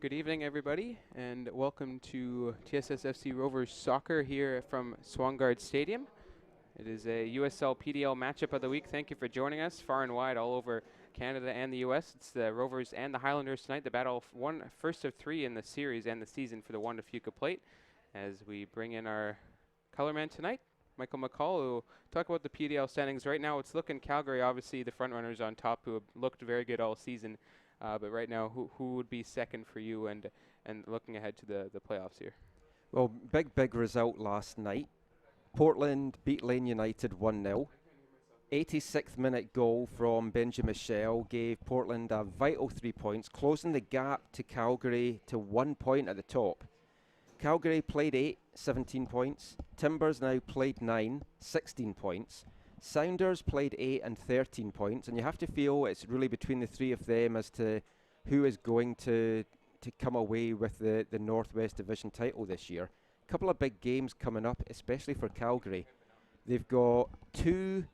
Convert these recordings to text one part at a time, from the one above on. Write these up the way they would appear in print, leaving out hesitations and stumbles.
Good evening, everybody, and welcome to TSS Rovers soccer here from Swangard Stadium. It is a USL PDL matchup of the week. Thank you for joining us far and wide all over Canada and the US. It's the Rovers and the Highlanders tonight, the battle first of three in the series and the season for the Wanda Fuca plate. As we bring in our color man tonight, Michael McCall, who will talk about the PDL standings. Right now, it's looking Calgary, obviously the front runners on top, who have looked very good all season. But right now, who would be second for you and looking ahead to the playoffs here? Well, big result last night. Portland beat Lane United 1-0. 86th minute goal from Benji Michel gave Portland a vital 3 points, closing the gap to Calgary to 1 point at the top. Calgary played 8, 17 points. Timbers now played 9, 16 points. Sounders played 8 and 13 points, and you have to feel it's really between the three of them as to who is going to come away with the Northwest Division title this year. A couple of big games coming up, especially for Calgary. They've got 2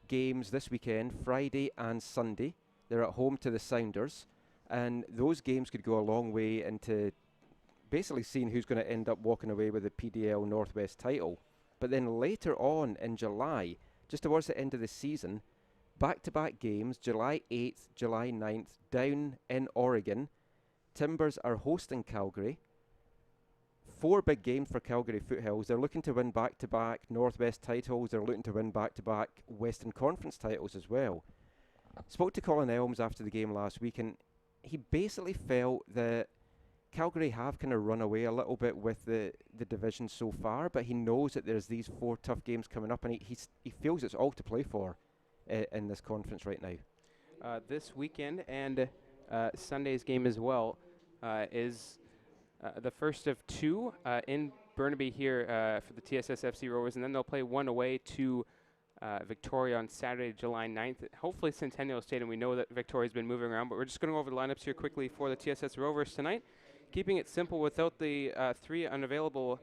games this weekend, Friday and Sunday. They're at home to the Sounders, and those games could go a long way into basically seeing who's going to end up walking away with the PDL Northwest title. But then later on in July, just towards the end of the season, back-to-back games, July 8th, July 9th, down in Oregon. Timbers are hosting Calgary. 4 big games for Calgary Foothills. They're looking to win back-to-back Northwest titles. They're looking to win back-to-back Western Conference titles as well. Spoke to Colin Elms after the game last week, and he basically felt that Calgary have kind of run away a little bit with the division so far, but he knows that there's these 4 tough games coming up, and he feels it's all to play for in this conference right now. This weekend and Sunday's game as well is the first of 2 in Burnaby here for the TSS Rovers, and then they'll play 1 away to Victoria on Saturday, July 9th. Hopefully Centennial Stadium. We know that Victoria's been moving around, but we're just going to go over the lineups here quickly for the TSS Rovers tonight. Keeping it simple without the 3 unavailable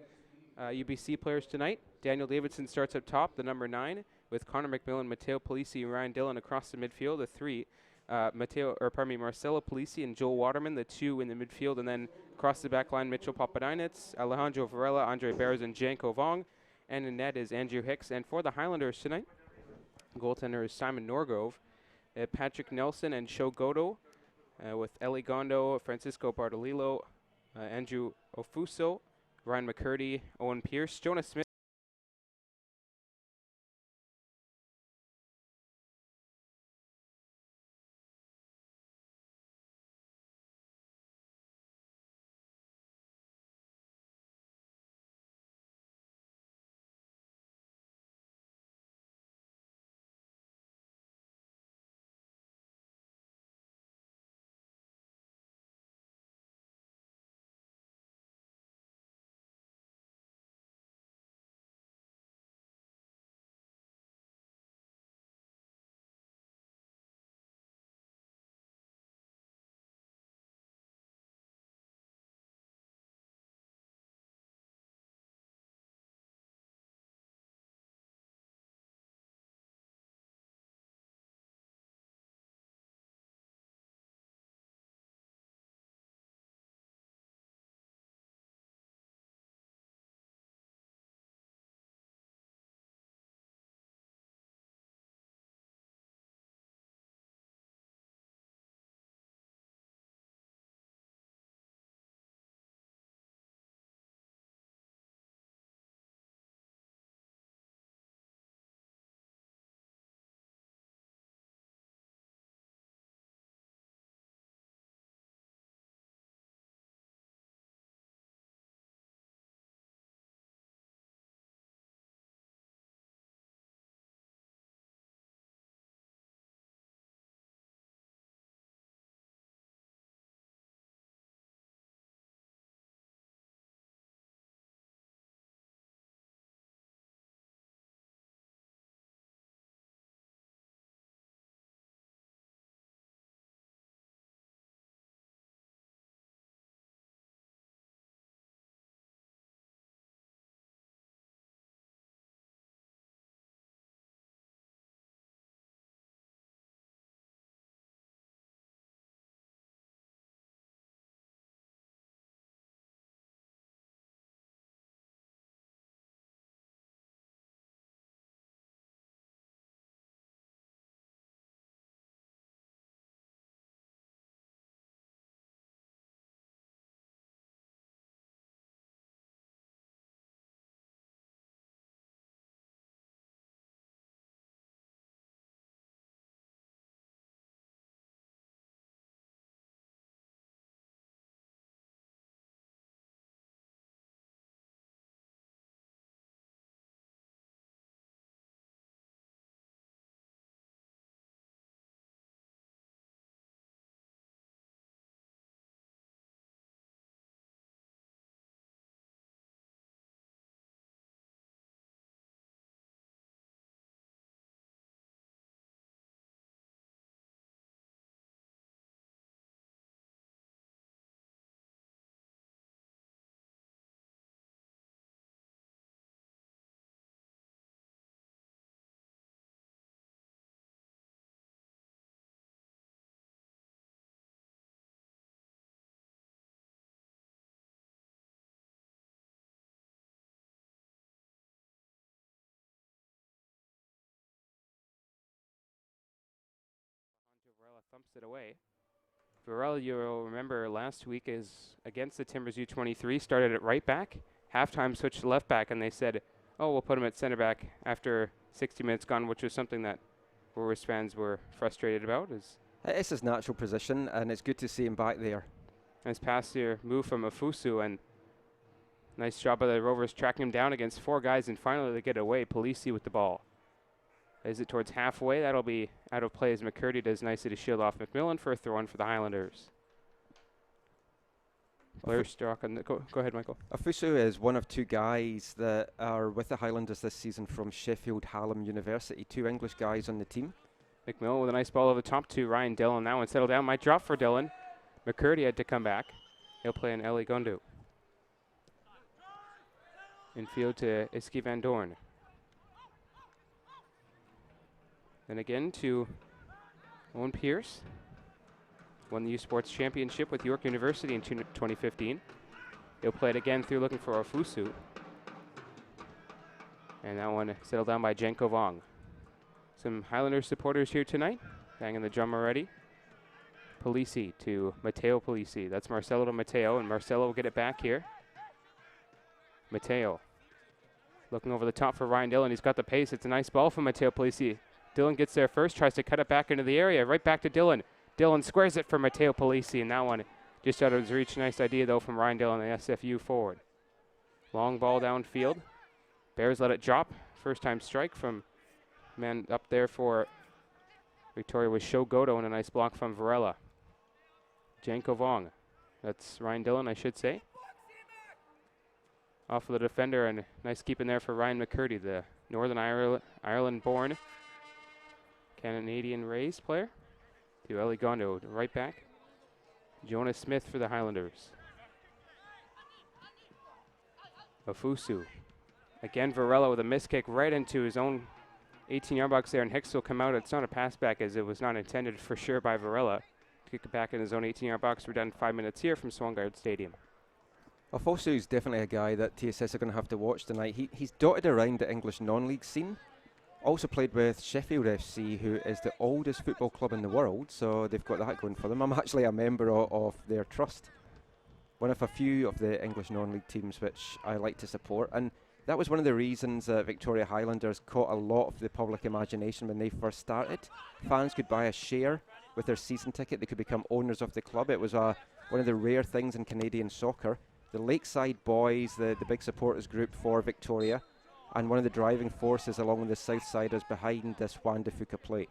UBC players tonight. Daniel Davidson starts up top, the number 9, with Connor McMillan, Matteo Polisi, and Ryan Dillon across the midfield, the 3. Marcelo Polisi and Joel Waterman, the 2 in the midfield, and then across the back line, Mitchell Papadinitz, Alejandro Varela, Andre Bears, and Janko Vong. And in net is Andrew Hicks. And for the Highlanders tonight, goaltender is Simon Norgrove, Patrick Nelson, and Sho Godo, with Eli Gondo, Francisco Bardolillo, Andrew Ofuso, Ryan McCurdy, Owen Pierce, Jonas Smith. thumps it away. Varela, you'll remember last week is against the Timbers U23, started at right back, halftime switched to left back, and they said, oh, we'll put him at center back after 60 minutes gone, which was something that Rovers fans were frustrated about. It's his natural position, and it's good to see him back there. Nice pass here, move from Afusu, and nice job by the Rovers tracking him down against 4 guys, and finally they get away. Polisi with the ball. Is it towards halfway? That'll be out of play as McCurdy does nicely to shield off McMillan for a throw-in for the Highlanders. Blair Strock on the go ahead, Michael. Afusu is one of 2 guys that are with the Highlanders this season from Sheffield Hallam University. 2 English guys on the team. McMillan with a nice ball over the top to Ryan Dillon. That one settled down. Might drop for Dillon. McCurdy had to come back. He'll play in Ellie Gundu. Infield to Iski Van Dorn. Then again to Owen Pierce. Won the U Sports Championship with York University in 2015. He'll play it again through looking for Ofusu. And that one settled down by Janko Vong. Some Highlanders supporters here tonight. Banging the drum already. Polisi to Mateo Polisi. That's Marcelo to Mateo, and Marcelo will get it back here. Mateo looking over the top for Ryan Dillon. He's got the pace. It's a nice ball from Mateo Polisi. Dillon gets there first, tries to cut it back into the area. Right back to Dillon. Dillon squares it for Mateo Polisi, and that one just out of his reach. Nice idea, though, from Ryan Dillon, the SFU forward. Long ball downfield. Bears let it drop. First time strike from man up there for Victoria was Shogoto, and a nice block from Varela. Janko Vong. That's Ryan Dillon, I should say. Off of the defender, and nice keeping there for Ryan McCurdy, the Northern Ireland-born Canadian-raised player. To Ellie Gondo, right back. Jonas Smith for the Highlanders. Ofusu. Again, Varela with a missed kick right into his own 18-yard box there, and Hicks will come out. It's not a pass back, as it was not intended for sure by Varela. Kick it back in his own 18-yard box. We're done 5 minutes here from Swangard Stadium. Ofusu is definitely a guy that TSS are going to have to watch tonight. He's dotted around the English non-league scene. Also played with Sheffield FC, who is the oldest football club in the world, so they've got that going for them. I'm actually a member of their trust. One of a few of the English non-league teams which I like to support, and that was one of the reasons Victoria Highlanders caught a lot of the public imagination when they first started. Fans could buy a share with their season ticket. They could become owners of the club. It was one of the rare things in Canadian soccer. The Lakeside Boys, the big supporters group for Victoria, and one of the driving forces along with the Southsiders behind this Juan de Fuca plate.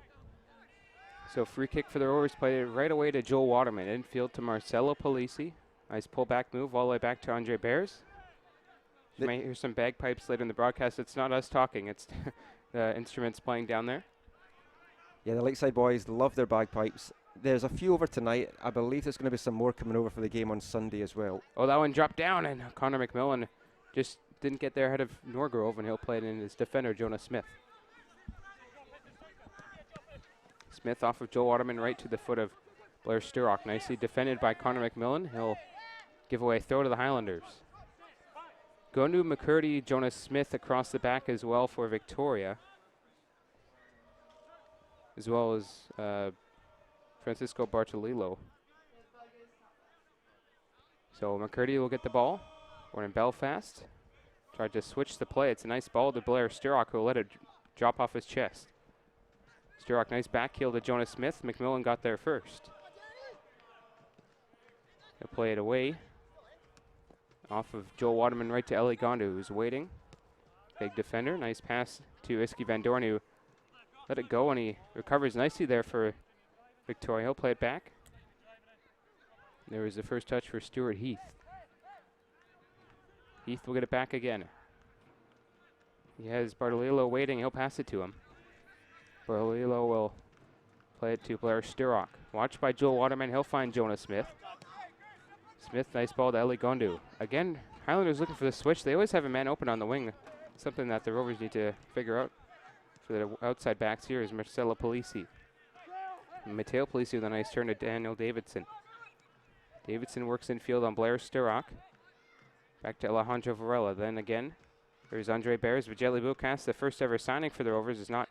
So free kick for the Rovers, played it right away to Joel Waterman. Infield to Marcelo Polisi. Nice pull-back move all the way back to Andre Bears. You might hear some bagpipes later in the broadcast. It's not us talking. It's the instruments playing down there. Yeah, the Lakeside Boys love their bagpipes. There's a few over tonight. I believe there's going to be some more coming over for the game on Sunday as well. Oh, that one dropped down, and Connor McMillan just didn't get there ahead of Norgrove, and he'll play it in his defender, Jonas Smith. Smith off of Joel Waterman right to the foot of Blair Sturrock. Nicely defended by Connor McMillan. He'll give away a throw to the Highlanders. Gondu, McCurdy, Jonas Smith across the back as well for Victoria, as well as Francisco Bartolillo. So McCurdy will get the ball. We're in Belfast. Tried to switch the play. It's a nice ball to Blair Sturrock, who will let it drop off his chest. Sturrock, nice back heel to Jonas Smith. McMillan got there first. He'll play it away. Off of Joel Waterman right to Ellie Gondu, who's waiting. Big defender. Nice pass to Iski Van Dorn, who let it go, and he recovers nicely there for Victoria. He'll play it back. There was the first touch for Stuart Heath. Heath will get it back again. He has Bartolillo waiting. He'll pass it to him. Bartolillo will play it to Blair Sturrock. Watched by Joel Waterman. He'll find Jonas Smith. Smith, nice ball to Ellie Gondu. Again, Highlanders looking for the switch. They always have a man open on the wing. Something that the Rovers need to figure out. For the outside backs here is Marcelo Polisi. Mateo Polisi with a nice turn to Daniel Davidson. Davidson works infield on Blair Sturrock. Back to Alejandro Varela. Then again, there's Andre Bears. Vijeli Bukas, the first ever signing for the Rovers, is not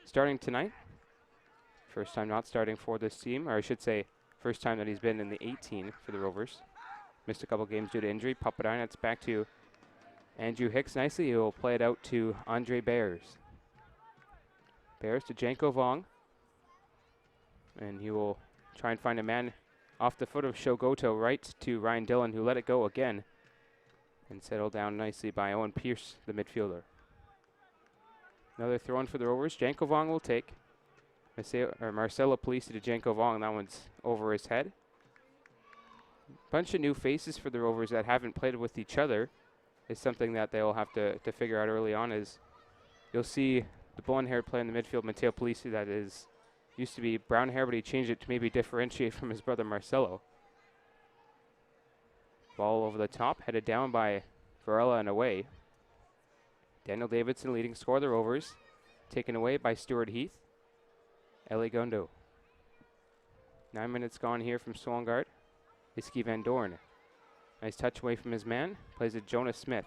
starting tonight. First time not starting for this team, or I should say, first time that he's been in the 18 for the Rovers. Missed a couple games due to injury. Papadinets back to Andrew Hicks nicely. He'll play it out to Andre Bears. Bears to Janko Vong. And he will try and find a man off the foot of Shogoto, right to Ryan Dillon, who let it go again. And settled down nicely by Owen Pierce, the midfielder. Another throw in for the Rovers. Janko Vong will take. Marcelo Polisi to Janko Vong. That one's over his head. Bunch of new faces for the Rovers that haven't played with each other is something that they'll have to figure out early on. Is you'll see the blonde-haired player in the midfield, Matteo Polisi, that is used to be brown hair, but he changed it to maybe differentiate from his brother Marcelo. Ball over the top, headed down by Varela and away. Daniel Davidson leading scorer, the Rovers, taken away by Stuart Heath. Ellie Gundo. 9 minutes gone here from Swangard. Iski Van Dorn. Nice touch away from his man. Plays it Jonas Smith.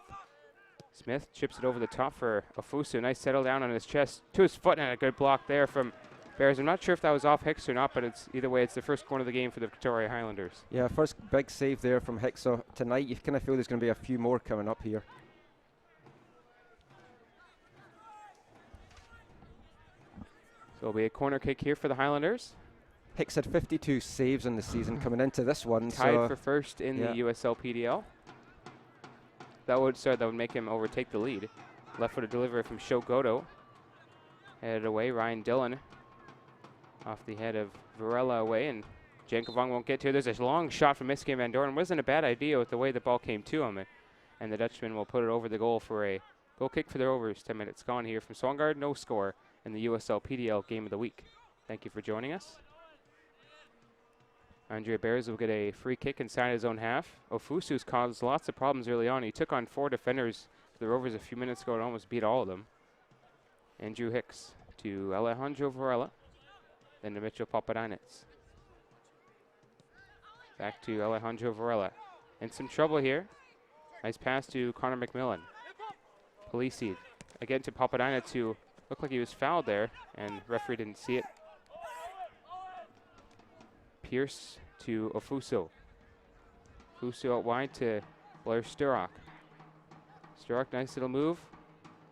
Smith chips it over the top for Ofusu. Nice settle down on his chest to his foot, and a good block there from Bears. I'm not sure if that was off Hicks or not, but it's either way, it's the first corner of the game for the Victoria Highlanders. Yeah, first big save there from Hicks. So tonight you kind of feel there's going to be a few more coming up here. So it'll be a corner kick here for the Highlanders. Hicks had 52 saves in the season coming into this one. Tied for first in the USL PDL. That would make him overtake the lead. Left-footed delivery from Shogoto. Headed away, Ryan Dillon off the head of Varela away, and Janko Vong won't get to it. There's a long shot from Iski Van Dorn. Wasn't a bad idea with the way the ball came to him, and the Dutchman will put it over the goal for a goal kick for the Rovers. 10 minutes gone here from Swangard. No score in the USL PDL Game of the Week. Thank you for joining us. Andre Bears will get a free kick inside his own half. Ofusu's caused lots of problems early on. He took on 4 defenders for the Rovers a few minutes ago and almost beat all of them. Andrew Hicks to Alejandro Varela. Then to Mitchell Papadinets. Back to Alejandro Varela. In some trouble here. Nice pass to Connor McMillan. Polisi again to Papadinets, who looked like he was fouled there, and referee didn't see it. Pierce to Ofusu. Ofusu out wide to Blair Sturrock. Sturrock, nice little move.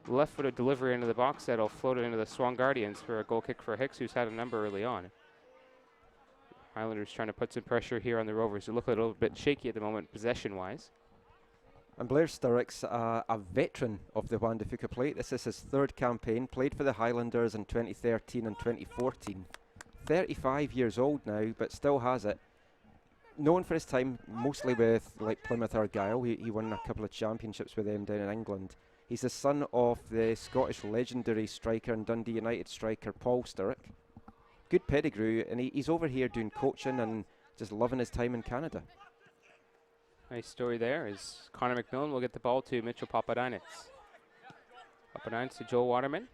Left-footed delivery into the box that'll float it into the Swangardians for a goal kick for Hicks, who's had a number early on. Highlanders trying to put some pressure here on the Rovers, who look a little bit shaky at the moment, possession-wise. And Blair Sturrock's a veteran of the Juan de Fuca plate. This is his third campaign. Played for the Highlanders in 2013 and 2014. 35 years old now, but still has it. Known for his time mostly with like Plymouth Argyle. He won a couple of championships with them down in England. He's the son of the Scottish legendary striker and Dundee United striker Paul Sturrock. Good pedigree, and he's over here doing coaching and just loving his time in Canada. Nice story there as Connor McMillan will get the ball to Mitchell Papadinets. Papadinets to Joel Waterman.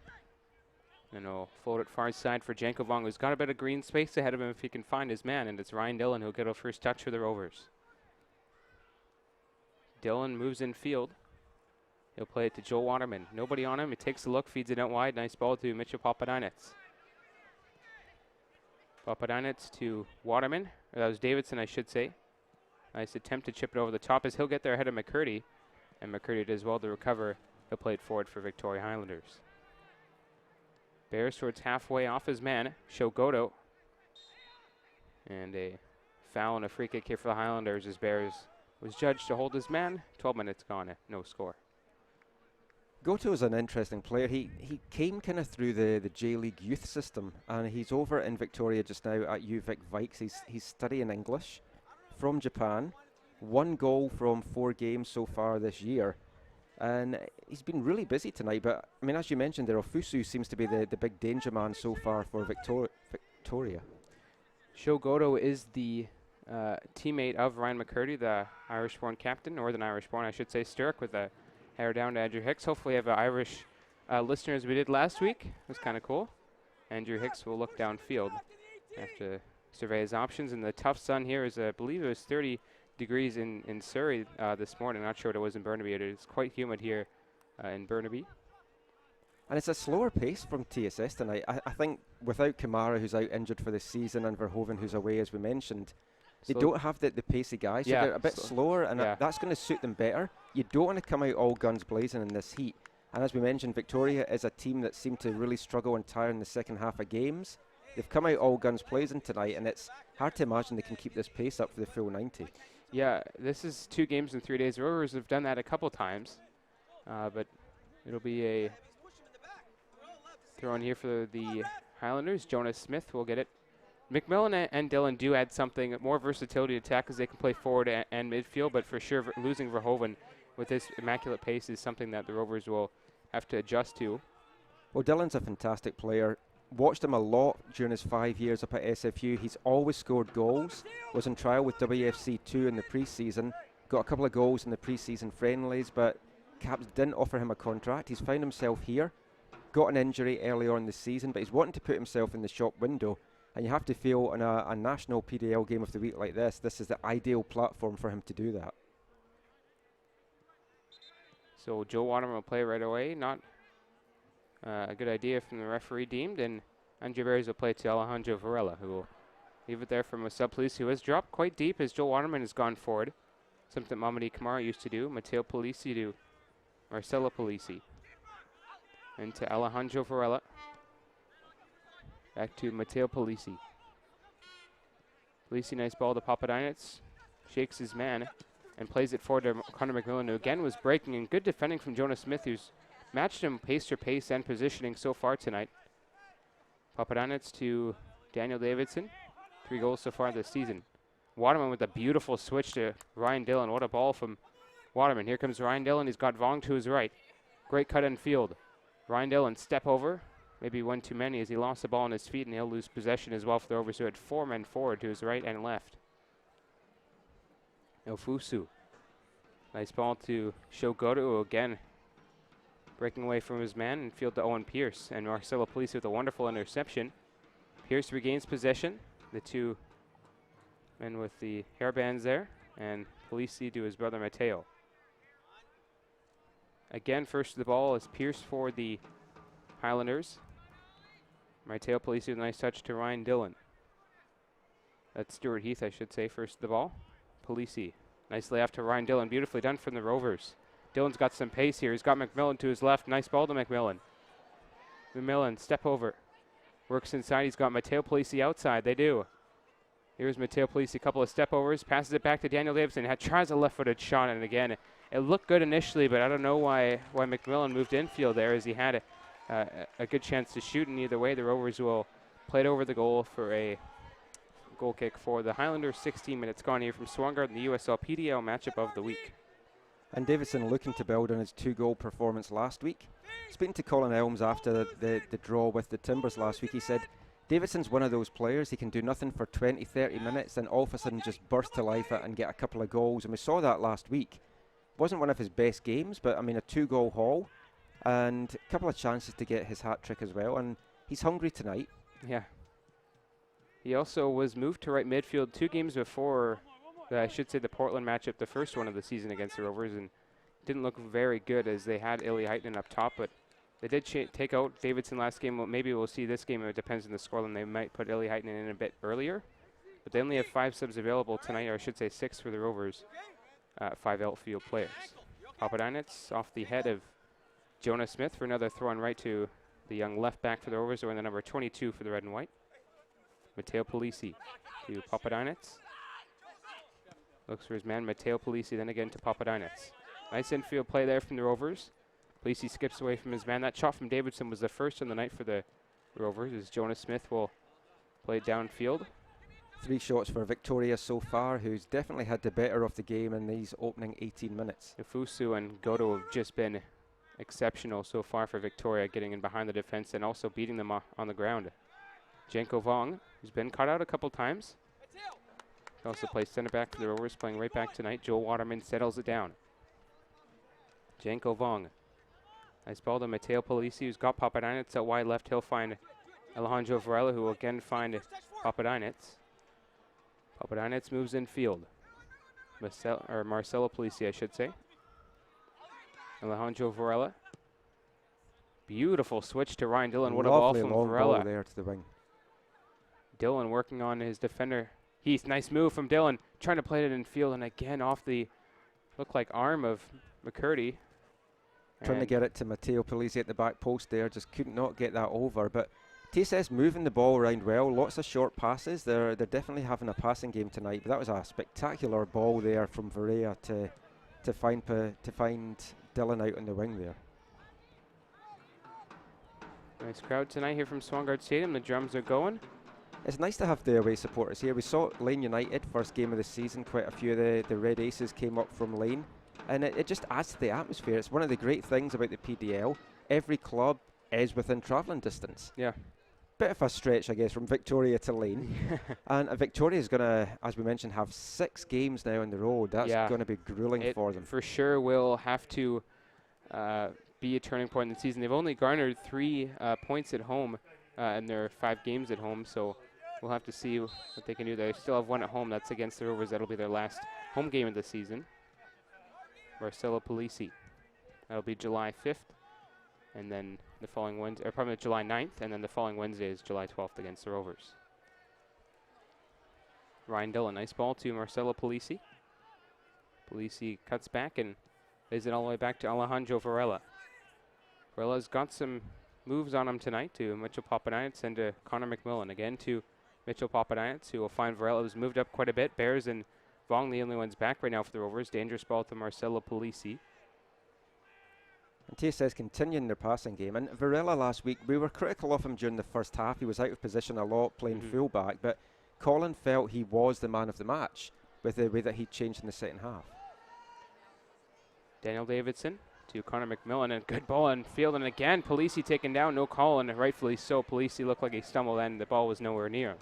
And he'll float it far side for Janko Vong, who's got a bit of green space ahead of him if he can find his man, and it's Ryan Dillon who'll get a first touch for the Rovers. Dillon moves in field. He'll play it to Joel Waterman. Nobody on him. He takes a look, feeds it out wide. Nice ball to Mitchell Papadinets. Papadinets to Waterman. Or that was Davidson, I should say. Nice attempt to chip it over the top as he'll get there ahead of McCurdy. And McCurdy does well to recover. He'll play it forward for Victoria Highlanders. Bears towards halfway off his man, Shogoto. And a foul and a free kick here for the Highlanders as Bears was judged to hold his man. 12 minutes gone, no score. Goto is an interesting player. He came kind of through the J-League youth system, and he's over in Victoria just now at UVic Vikes. He's studying English from Japan. 1 goal from 4 games so far this year. And he's been really busy tonight, but I mean, as you mentioned there, Ofusu seems to be the big danger man so far for Victoria. Shogoto is the teammate of Ryan McCurdy, the Irish-born captain, Northern Irish-born, I should say. Sturrock with a hair down to Andrew Hicks. Hopefully we have Irish listeners we did last week. It was kind of cool. Andrew Hicks will look downfield. Have to survey his options, and the tough sun here is, I believe it was 30 degrees in Surrey this morning. Not sure what it was in Burnaby. It is quite humid here in Burnaby. And it's a slower pace from TSS tonight. I think without Kamara, who's out injured for the season, and Verhoeven, who's away, as we mentioned, they don't have the pacey guys, so they're a bit slower, and that's going to suit them better. You don't want to come out all guns blazing in this heat. And as we mentioned, Victoria is a team that seemed to really struggle and tire in the second half of games. They've come out all guns blazing tonight, and it's hard to imagine they can keep this pace up for the full 90. Yeah, this is 2 games in 3 days. Rovers have done that a couple times, but it'll be a throw in here for the Highlanders. Jonas Smith will get it. McMillan and Dillon do add something, more versatility to attack, as they can play forward and midfield, but for sure losing Verhoeven with this immaculate pace is something that the Rovers will have to adjust to. Well, Dillon's a fantastic player. Watched him a lot during his 5 years up at SFU. He's always scored goals. Was on trial with WFC2 in the pre-season. Got a couple of goals in the pre-season friendlies, but Caps didn't offer him a contract. He's found himself here. Got an injury early on in the season, but he's wanting to put himself in the shop window. And you have to feel in a national PDL game of the week like this is the ideal platform for him to do that. So Joe Waterman will play right away. Not a good idea from the referee deemed. And Andre Berries will play to Alejandro Varela, who will leave it there from Marcel Polisi, who has dropped quite deep as Joe Waterman has gone forward. Something Mamadi Kamara used to do. Matteo Polisi to Marcelo Polisi. And to Alejandro Varela. Back to Matteo Polisi. Polisi, nice ball to Papadinets. Shakes his man and plays it forward to Connor McMillan, who again was breaking, and good defending from Jonas Smith, who's matched him pace for pace and positioning so far tonight. Papadinets to Daniel Davidson. 3 goals so far this season. Waterman with a beautiful switch to Ryan Dillon. What a ball from Waterman. Here comes Ryan Dillon. He's got Vong to his right. Great cut in field. Ryan Dillon step over. Maybe one too many as he lost the ball on his feet, and he'll lose possession as well for the Rovers, who had 4 men forward to his right and left. Ofusu. Nice ball to Shogoto, who again breaking away from his man, and field to Owen Pierce. And Marcelo Polisi with a wonderful interception. Pierce regains possession. The 2 men with the hairbands there, and Polisi to his brother Mateo. Again, first to the ball is Pierce for the Highlanders. Mateo Polisi with a nice touch to Ryan Dillon. That's Stuart Heath, I should say, first to the ball. Polisi. Nice layoff to Ryan Dillon. Beautifully done from the Rovers. Dillon's got some pace here. He's got McMillan to his left. Nice ball to McMillan. McMillan, step over. Works inside. He's got Matteo Polisi outside. They do. Here's Matteo Polisi, a couple of step overs. Passes it back to Daniel Davidson. Tries a left-footed shot, and again, it looked good initially, but I don't know why McMillan moved infield there, as he had a good chance to shoot. And either way, the Rovers will play it over the goal for a goal kick for the Highlanders. 16 minutes gone here from Swangard in the USL PDL matchup of the week. And Davidson looking to build on his 2-goal performance last week. Speaking to Colin Elms after the draw with the Timbers last week, he said, Davidson's one of those players. He can do nothing for 20, 30 minutes and all of a sudden just burst to life and get a couple of goals. And we saw that last week. Wasn't one of his best games, but I mean, a 2-goal haul and a couple of chances to get his hat trick as well. And he's hungry tonight. Yeah. He also was moved to right midfield 2 games before, I should say, the Portland matchup, the first one of the season against the Rovers, and didn't look very good as they had Ili Heitinen up top, but they did take out Davidson last game. Well, maybe we'll see this game. It depends on the scoreline. They might put Ili Heitinen in a bit earlier, but they only have 5 subs available tonight, or I should say 6 for the Rovers, 5 outfield players. Papadinets off the head of Jonas Smith for another throw on right to the young left back for the Rovers, or in the number 22 for the red and white. Matteo Polisi to Papadinets. Looks for his man, Matteo Polisi, then again to Papadinets. Nice infield play there from the Rovers. Polisi skips away from his man. That shot from Davidson was the first on the night for the Rovers, as Jonas Smith will play downfield. 3 shots for Victoria so far, who's definitely had the better of the game in these opening 18 minutes. Ifusu and Goto have just been exceptional so far for Victoria, getting in behind the defense and also beating them on the ground. Janko Vong, who's been caught out a couple times. He also plays center back for the Rovers, playing right back tonight. Joel Waterman settles it down. Janko Vong. Nice ball to Matteo Polisi, who's got Papadinets out wide left. He'll find Alejandro Varela, who will again find Papadinets. Papadinets moves in field. Marcelo Polisi, I should say. Alejandro Varela. Beautiful switch to Ryan Dillon. What a ball Lovely from long Varela. ball there to the wing. Dillon working on his defender. Heath, nice move from Dillon. Trying to play it in field, and again off the, looked like arm of McCurdy. Trying to get it to Matteo Polizzi at the back post there. Just could not get that over. But TSS moving the ball around well. Lots of short passes. They're definitely having a passing game tonight. But that was a spectacular ball there from Varela to find Dillon out on the wing there. Nice crowd tonight here from Swangard Stadium. The drums are going. It's nice to have the away supporters here. We saw Lane United, first game of the season. Quite a few of the Red Aces came up from Lane. And it just adds to the atmosphere. It's one of the great things about the PDL. Every club is within travelling distance. Yeah. Bit of a stretch, I guess, from Victoria to Lane. And Victoria is going to, as we mentioned, have 6 games now on the road. That's going to be grueling for them. For sure will have to be a turning point in the season. They've only garnered 3 points at home in their 5 games at home. So we'll have to see what they can do. They still have 1 at home. That's against the Rovers. That'll be their last home game of the season. Marcelo Polisi. That'll be July 5th. And then the following Wednesday, or probably July 9th, and then the following Wednesday is July 12th against the Rovers. Ryan Dillon, nice ball to Marcelo Polisi. Polisi cuts back and lays it all the way back to Alejandro Varela. Varela's got some moves on him tonight to Mitchell Papadinac and to Connor McMillan. Again to Mitchell Papadinac, who will find Varela, who's moved up quite a bit. Bears and Vong, the only ones back right now for the Rovers. Dangerous ball to Marcelo Polisi. And TSS continuing their passing game. And Varela last week, we were critical of him during the first half. He was out of position a lot, playing fullback. But Colin felt he was the man of the match with the way that he changed in the second half. Daniel Davidson to Connor McMillan, and good ball in field. And again, Polisi taken down, no call, and rightfully so. Polisi looked like he stumbled and the ball was nowhere near him.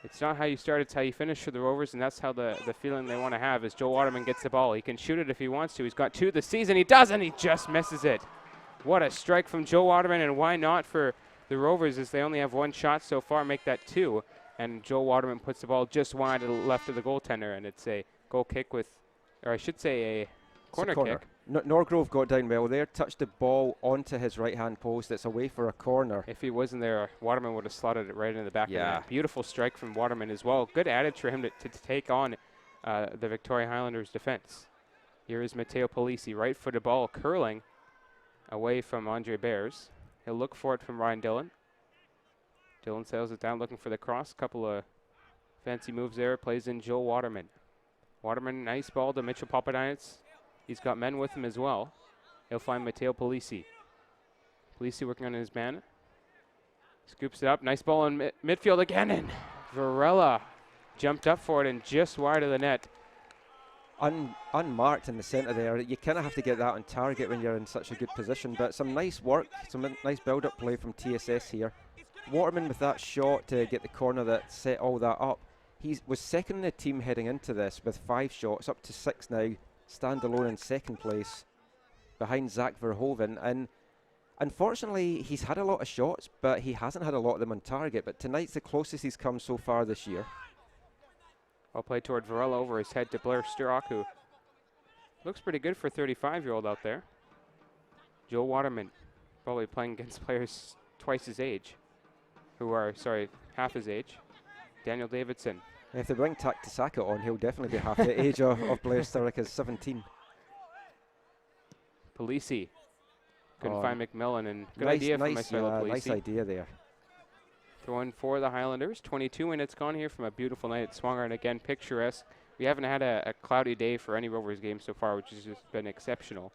It's not how you start, it's how you finish for the Rovers, and that's how the feeling they want to have is Joe Waterman gets the ball. He can shoot it if he wants to. He's got 2 this season. He does, and he just misses it. What a strike from Joe Waterman, and why not for the Rovers, as they only have 1 shot so far, make that 2. And Joe Waterman puts the ball just wide to the left of the goaltender, and it's a goal kick with, or I should say a corner kick. Norgrove got down well there, touched the ball onto his right-hand post. It's away for a corner. If he wasn't there, Waterman would have slotted it right in the back of the net. Beautiful strike from Waterman as well. Good adage for him to take on the Victoria Highlanders defense. Here is Matteo Polisi, right-footed ball curling away from Andre Bears. He'll look for it from Ryan Dillon. Dillon sails it down looking for the cross. Couple of fancy moves there. Plays in Joe Waterman. Waterman, nice ball to Mitchell Papadinac. He's got men with him as well. He'll find Matteo Polisi. Polisi working on his man. Scoops it up. Nice ball in midfield again. And Varela jumped up for it and just wide of the net. Unmarked in the centre there. You kind of have to get that on target when you're in such a good position. But some nice work, some nice build-up play from TSS here. Waterman with that shot to get the corner that set all that up. He was second in the team heading into this with 5 shots, up to 6 now. Stand alone in second place behind Zach Verhoeven. And unfortunately, he's had a lot of shots, but he hasn't had a lot of them on target. But tonight's the closest he's come so far this year. I'll play toward Varela over his head to Blair Sturrock, who looks pretty good for a 35-year-old out there. Joe Waterman probably playing against players twice his age, half his age. Daniel Davidson. If they bring Taktasaka on, he'll definitely be half the age of Blair Sturrock is 17. Polisi couldn't find McMillan, and good idea from Marcelo Polisi. Nice idea there. Throwing for the Highlanders. 22 minutes gone here from a beautiful night at Swangard, and again, picturesque. We haven't had a cloudy day for any Rovers game so far, which has just been exceptional.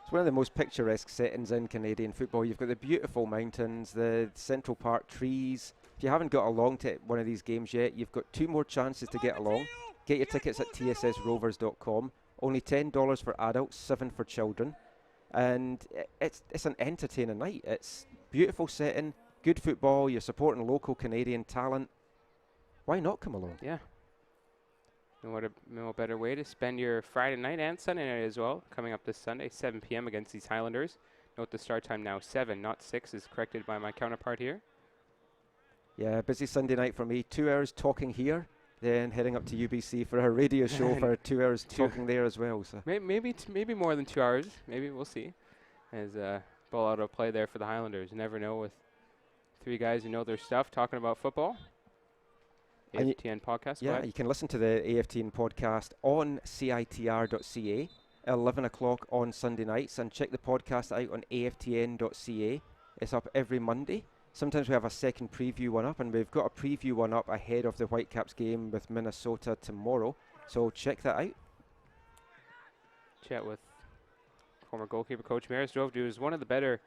It's one of the most picturesque settings in Canadian football. You've got the beautiful mountains, the Central Park trees. If you haven't got along to one of these games yet, you've got 2 more chances to get along. Get your tickets at tssrovers.com. Only $10 for adults, 7 for children. And it's an entertaining night. It's beautiful setting, good football. You're supporting local Canadian talent. Why not come along? Yeah. No better way to spend your Friday night and Sunday night as well. Coming up this Sunday, 7 p.m. against these Highlanders. Note the start time now 7, not 6, is corrected by my counterpart here. Yeah, busy Sunday night for me. 2 hours talking here, then heading up to UBC for a radio show for 2 hours talking there as well. So maybe more than 2 hours. Maybe we'll see. As Ball out of play there for the Highlanders. You never know with three guys who know their stuff talking about football. AFTN podcast. Yeah, you can listen to the AFTN podcast on citr.ca at 11 o'clock on Sunday nights, and check the podcast out on aftn.ca. It's up every Monday. Sometimes we have a second preview one up, and we've got a preview one up ahead of the Whitecaps game with Minnesota tomorrow. So check that out. Chat with former goalkeeper coach Maris Dovdu, who's one of the better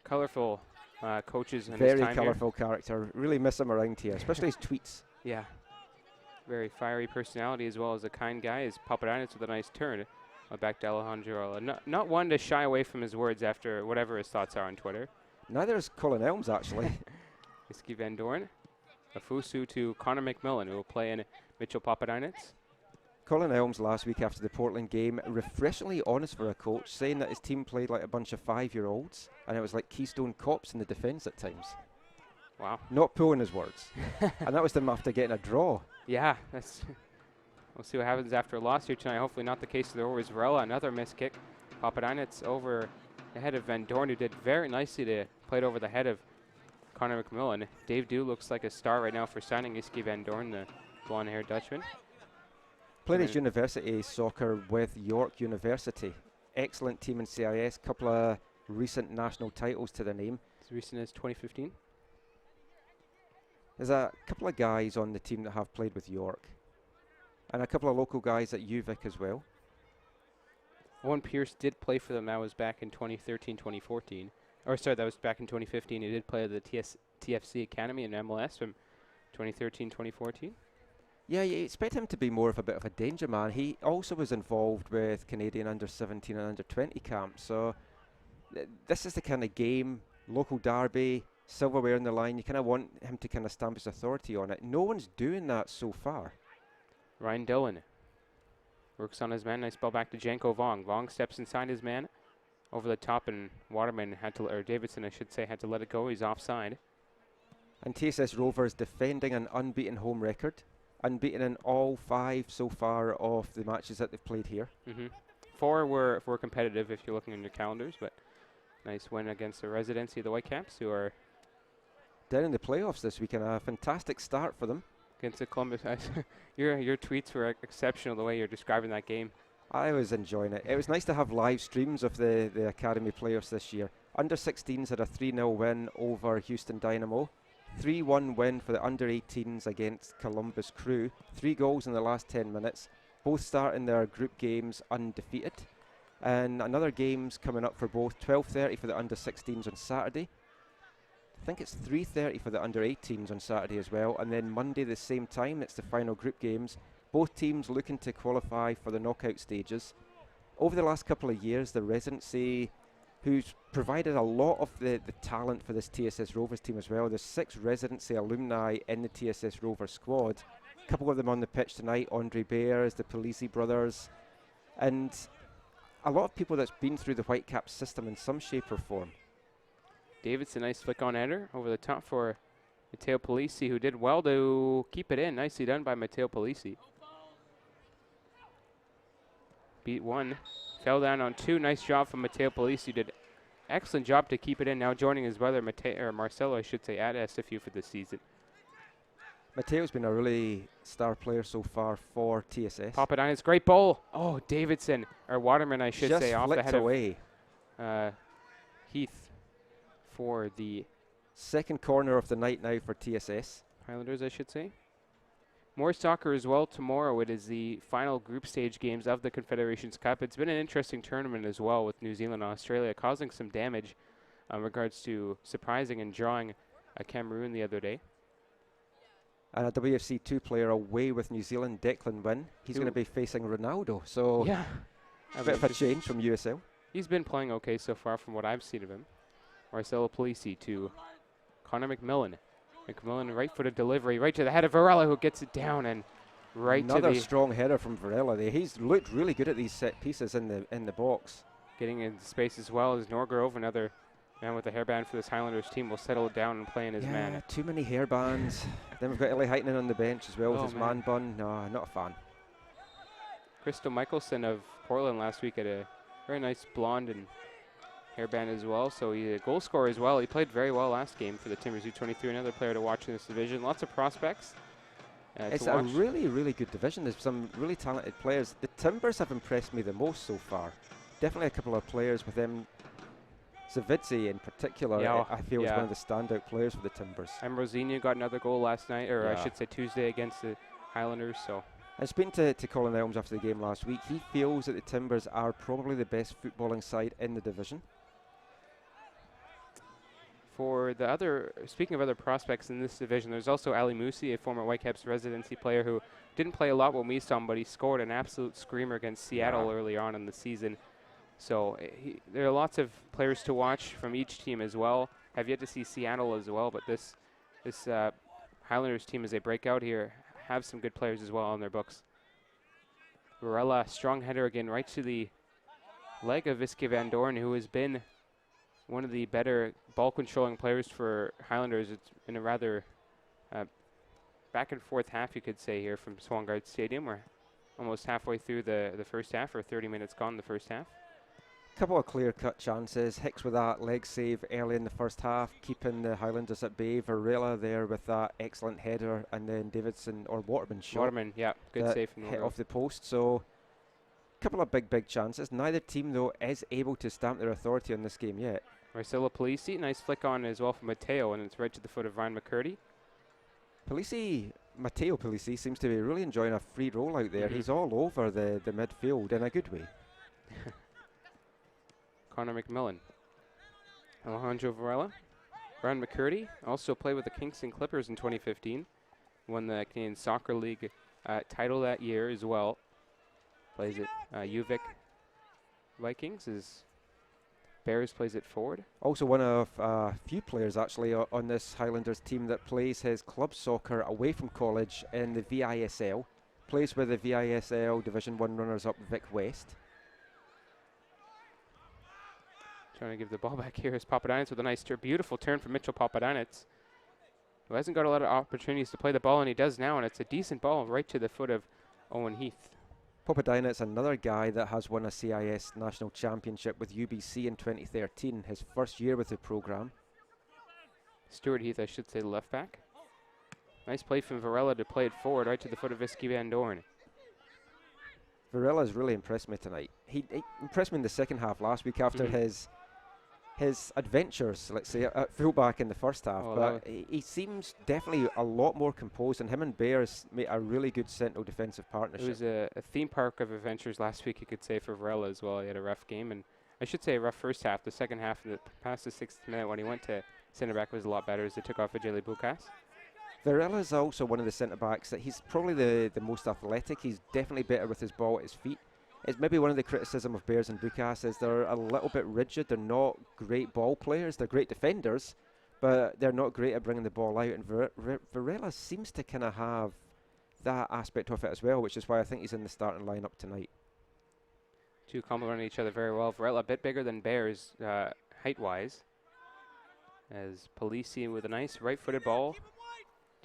colourful coaches in his Very time colourful character. Really miss him around here, especially his tweets. Yeah. Very fiery personality as well as a kind guy. Is Papadakis with a nice turn. Back to Alejandro. Not one to shy away from his words after whatever his thoughts are on Twitter. Neither is Colin Elms, actually. Iski Van Doorn. Afusu to Connor McMillan, who will play in Mitchell Papadakis. Colin Elms last week after the Portland game, refreshingly honest for a coach, saying that his team played like a bunch of 5-year-olds, and it was like Keystone Cops in the defence at times. Wow. Not pulling his words. And that was them after getting a draw. Yeah, we'll see what happens after a loss here tonight. Hopefully not the case of the Rovers. Varela, another missed kick. Papadakis over the head of Van Doorn, who did very nicely to play it over the head of Connor McMillan. Dave Dew looks like a star right now for signing Iski Van Doorn, the blonde-haired Dutchman. Played his university soccer with York University. Excellent team in CIS. Couple of recent national titles to the name. As recent as 2015. There's a couple of guys on the team that have played with York, and a couple of local guys at UVic as well. Owen Pierce did play for them. That was back in 2013-2014. Or sorry, that was back in 2015. He did play at the TFC Academy in MLS from 2013-2014. Yeah, you expect him to be more of a bit of a danger man. He also was involved with Canadian under-17 and under-20 camps. So this is the kind of game, local derby, silverware in the line. You kind of want him to kind of stamp his authority on it. No one's doing that so far. Ryan Dillon works on his man. Nice ball back to Janko Vong. Vong steps inside his man over the top, and Waterman had to, or Davidson, I should say, had to let it go. He's offside. And TSS Rovers defending an unbeaten home record. Unbeaten in all 5 so far of the matches that they've played here. 4 were competitive if you're looking in your calendars, but nice win against the Residency of the Whitecaps, who are down in the playoffs this week, and a fantastic start for them. Against the Columbus. Your tweets were exceptional the way you're describing that game. I was enjoying it. It was nice to have live streams of the Academy playoffs this year. Under-16s had a 3-0 win over Houston Dynamo. 3-1 win for the under-18s against Columbus Crew. 3 goals in the last 10 minutes. Both starting their group games undefeated. And another game's coming up for both. 12:30 for the under-16s on Saturday. I think it's 3:30 for the under-18s on Saturday as well. And then Monday the same time, it's the final group games. Both teams looking to qualify for the knockout stages. Over the last couple of years, the Residency, who's provided a lot of the talent for this TSS Rovers team as well. There's 6 Residency alumni in the TSS Rovers squad. A couple of them on the pitch tonight. Andre Bears, the Polisi brothers. And a lot of people that's been through the Whitecaps system in some shape or form. Davidson, nice flick on header over the top for Matteo Polisi, who did well to keep it in. Nicely done by Matteo Polisi. Beat 1, fell down on 2. Nice job from Matteo Polisi. Did excellent job to keep it in. Now joining his brother Marcelo, I should say, at SFU for this season. Matteo's been a really star player so far for TSS. Papadakis, great ball. Oh, Davidson, or Waterman, I should say, off the head away. Of Heath for the second corner of the night now for TSS. Highlanders, I should say. More soccer as well tomorrow. It is the final group stage games of the Confederations Cup. It's been an interesting tournament as well, with New Zealand and Australia causing some damage in regards to surprising and drawing Cameroon the other day. And a WFC2 player away with New Zealand, Declan Wynn. He's going to be facing Ronaldo, so yeah, a bit of a change from USL. He's been playing okay so far from what I've seen of him. Marcelo Polisi to Connor McMillan. McMillan, right-footed delivery, right to the head of Varela, who gets it down, and right to the... Another strong header from Varela there. He's looked really good at these set pieces in the box. Getting into space as well as Norgrove, another man with a hairband for this Highlanders team, will settle it down and play in his man. Too many hairbands. Then we've got Eli Heitinen on the bench as well with his man bun. No, not a fan. Crystal Michelson of Portland last week had a very nice blonde and hairband as well. So he's a goal scorer as well. He played very well last game for the Timbers U23. Another player to watch in this division. Lots of prospects. It's a really, really good division. There's some really talented players. The Timbers have impressed me the most so far. Definitely a couple of players with them. Zavidze in particular, I feel is one of the standout players for the Timbers. And Rosina got another goal last night, or I should say Tuesday, against the Highlanders. So I was speaking to Colin Elms after the game last week. He feels that the Timbers are probably the best footballing side in the division. For the other, speaking of other prospects in this division, there's also Ali Musi, a former Whitecaps residency player who didn't play a lot when we saw him, but he scored an absolute screamer against Seattle early on in the season. So there are lots of players to watch from each team as well. Have yet to see Seattle as well, but this Highlanders team, as they break out here, have some good players as well on their books. Varela, strong header again, right to the leg of Visky Van Doorn, who has been one of the better ball-controlling players for Highlanders. It's been a rather back and forth half, you could say, here from Swangard Stadium. We're almost halfway through the first half, or 30 minutes gone in the first half. Couple of clear-cut chances. Hicks with that leg save early in the first half, keeping the Highlanders at bay. Varela there with that excellent header, and then Davidson or Waterman shot. Waterman, yeah, good save from hit off the post. So, couple of big chances. Neither team though is able to stamp their authority on this game yet. Marcelo Polisi, nice flick on as well from Mateo, and it's right to the foot of Ryan McCurdy. Mateo Polisi seems to be really enjoying a free roll out there. He's all over the midfield in a good way. Connor McMillan. Alejandro Varela. Ryan McCurdy also played with the Kingston Clippers in 2015. Won the Canadian Soccer League title that year as well. Plays at UVic Vikings. Bears plays it forward. Also one of a few players actually on this Highlanders team that plays his club soccer away from college in the VISL. Plays with the VISL Division 1 runners-up Vic West. Trying to give the ball back here is Papadinets with a nice beautiful turn from Mitchell Papadinets, who hasn't got a lot of opportunities to play the ball, and he does now, and it's a decent ball right to the foot of Owen Heath. Papadinets, another guy that has won a CIS National Championship with UBC in 2013, his first year with the programme. Stuart Heath, I should say, left back. Nice play from Varela to play it forward right to the foot of Visky Van Doorn. Varela's really impressed me tonight. He impressed me in the second half last week after his adventures, let's say, at fullback in the first half. But he seems definitely a lot more composed, and him and Bears made a really good central defensive partnership. It was a theme park of adventures last week, you could say, for Varela as well. He had a rough game, and I should say a rough first half. The second half, past the 6th minute, when he went to centre back, was a lot better as they took off Ajeli Bukas. Varela is also one of the centre backs that he's probably the most athletic. He's definitely better with his ball at his feet. It's maybe one of the criticism of Bears and Bukas is they're a little bit rigid. They're not great ball players. They're great defenders, but they're not great at bringing the ball out. And Varela seems to kind of have that aspect of it as well, which is why I think he's in the starting lineup tonight. Two complement each other very well. Varela a bit bigger than Bears height-wise, as Polisi with a nice right-footed ball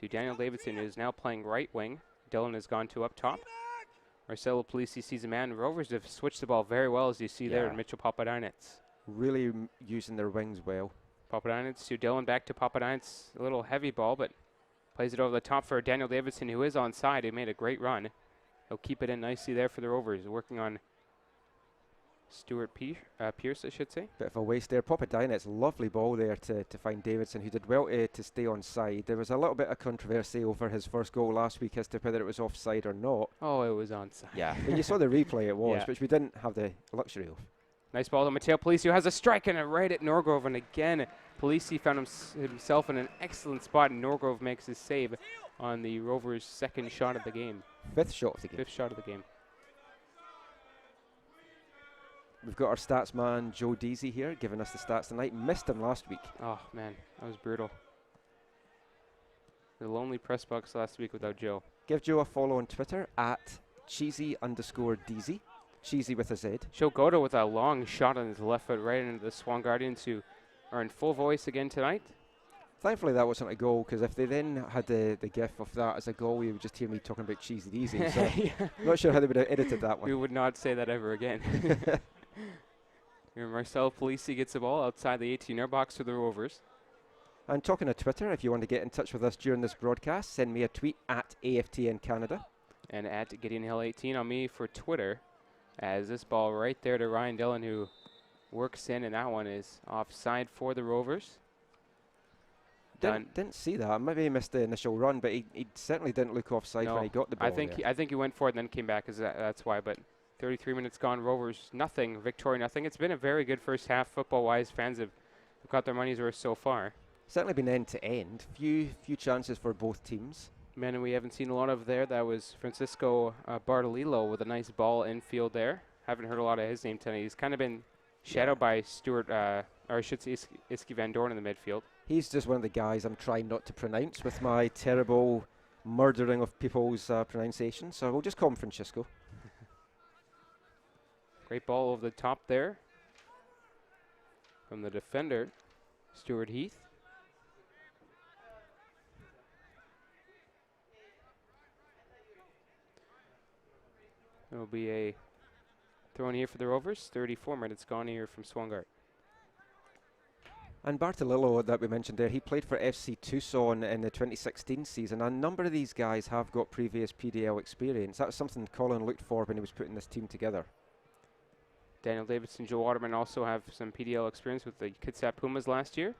to Daniel Davidson, who is now playing right wing. Dylan has gone to up top. Marcelo Polisi sees a man. Rovers have switched the ball very well, as you see there, in Mitchell Papadinets. Really using their wings well. Papadinets to Dylan, back to Papadinets. A little heavy ball, but plays it over the top for Daniel Davidson, who is onside. He made a great run. He'll keep it in nicely there for the Rovers, working on Stuart Pierce, I should say. Bit of a waste there. Papadinets, lovely ball there to find Davidson, who did well to stay onside. There was a little bit of controversy over his first goal last week as to whether it was offside or not. Oh, it was onside. Yeah, when you saw the replay, it was, which we didn't have the luxury of. Nice ball to Mateo Polisi, who has a strike and a right at Norgrove. And again, Polisi found himself in an excellent spot, and Norgrove makes his save on the Rovers' second shot of the game. Fifth shot of the game. Fifth shot of the game. We've got our stats man, Joe Deasy, here, giving us the stats tonight. Missed him last week. Oh, man, that was brutal. The lonely press box last week without Joe. Give Joe a follow on Twitter at cheesy_Deasy. Cheesy with a Z. Joe Godo with a long shot on his left foot right into the Swangardians, who are in full voice again tonight. Thankfully, that wasn't a goal, because if they then had the gif of that as a goal, you would just hear me talking about Cheesy Deasy. So, not sure how they would have edited that one. We would not say that ever again. Here Marcel Polisi gets the ball outside the 18-yard box for the Rovers. And talking of Twitter, if you want to get in touch with us during this broadcast, send me a tweet at AFTN Canada. And at Gideon Hill 18 on me for Twitter. As this ball right there to Ryan Dillon, who works in, and that one is offside for the Rovers. Didn't see that. Maybe he missed the initial run, but he certainly didn't look offside when he got the ball. I think he went for it and then came back, that's why. But 33 minutes gone, Rovers nothing, Victoria nothing. It's been a very good first half football-wise. Fans have got their money's worth so far. Certainly been end to end. Few chances for both teams. Man, we haven't seen a lot of there. That was Francisco Bartolillo with a nice ball infield there. Haven't heard a lot of his name tonight. He's kind of been shadowed by Stuart, or I should say Iski Van Dorn in the midfield. He's just one of the guys I'm trying not to pronounce with my terrible murdering of people's pronunciation. So we'll just call him Francisco. Great ball over the top there from the defender, Stuart Heath. It'll be a throw in here for the Rovers. 34 minutes gone here from Swangard. And Bartolillo that we mentioned there, he played for FC Tucson in the 2016 season. A number of these guys have got previous PDL experience. That was something Colin looked for when he was putting this team together. Daniel Davidson, Joe Waterman also have some PDL experience with the Kitsap Pumas last year.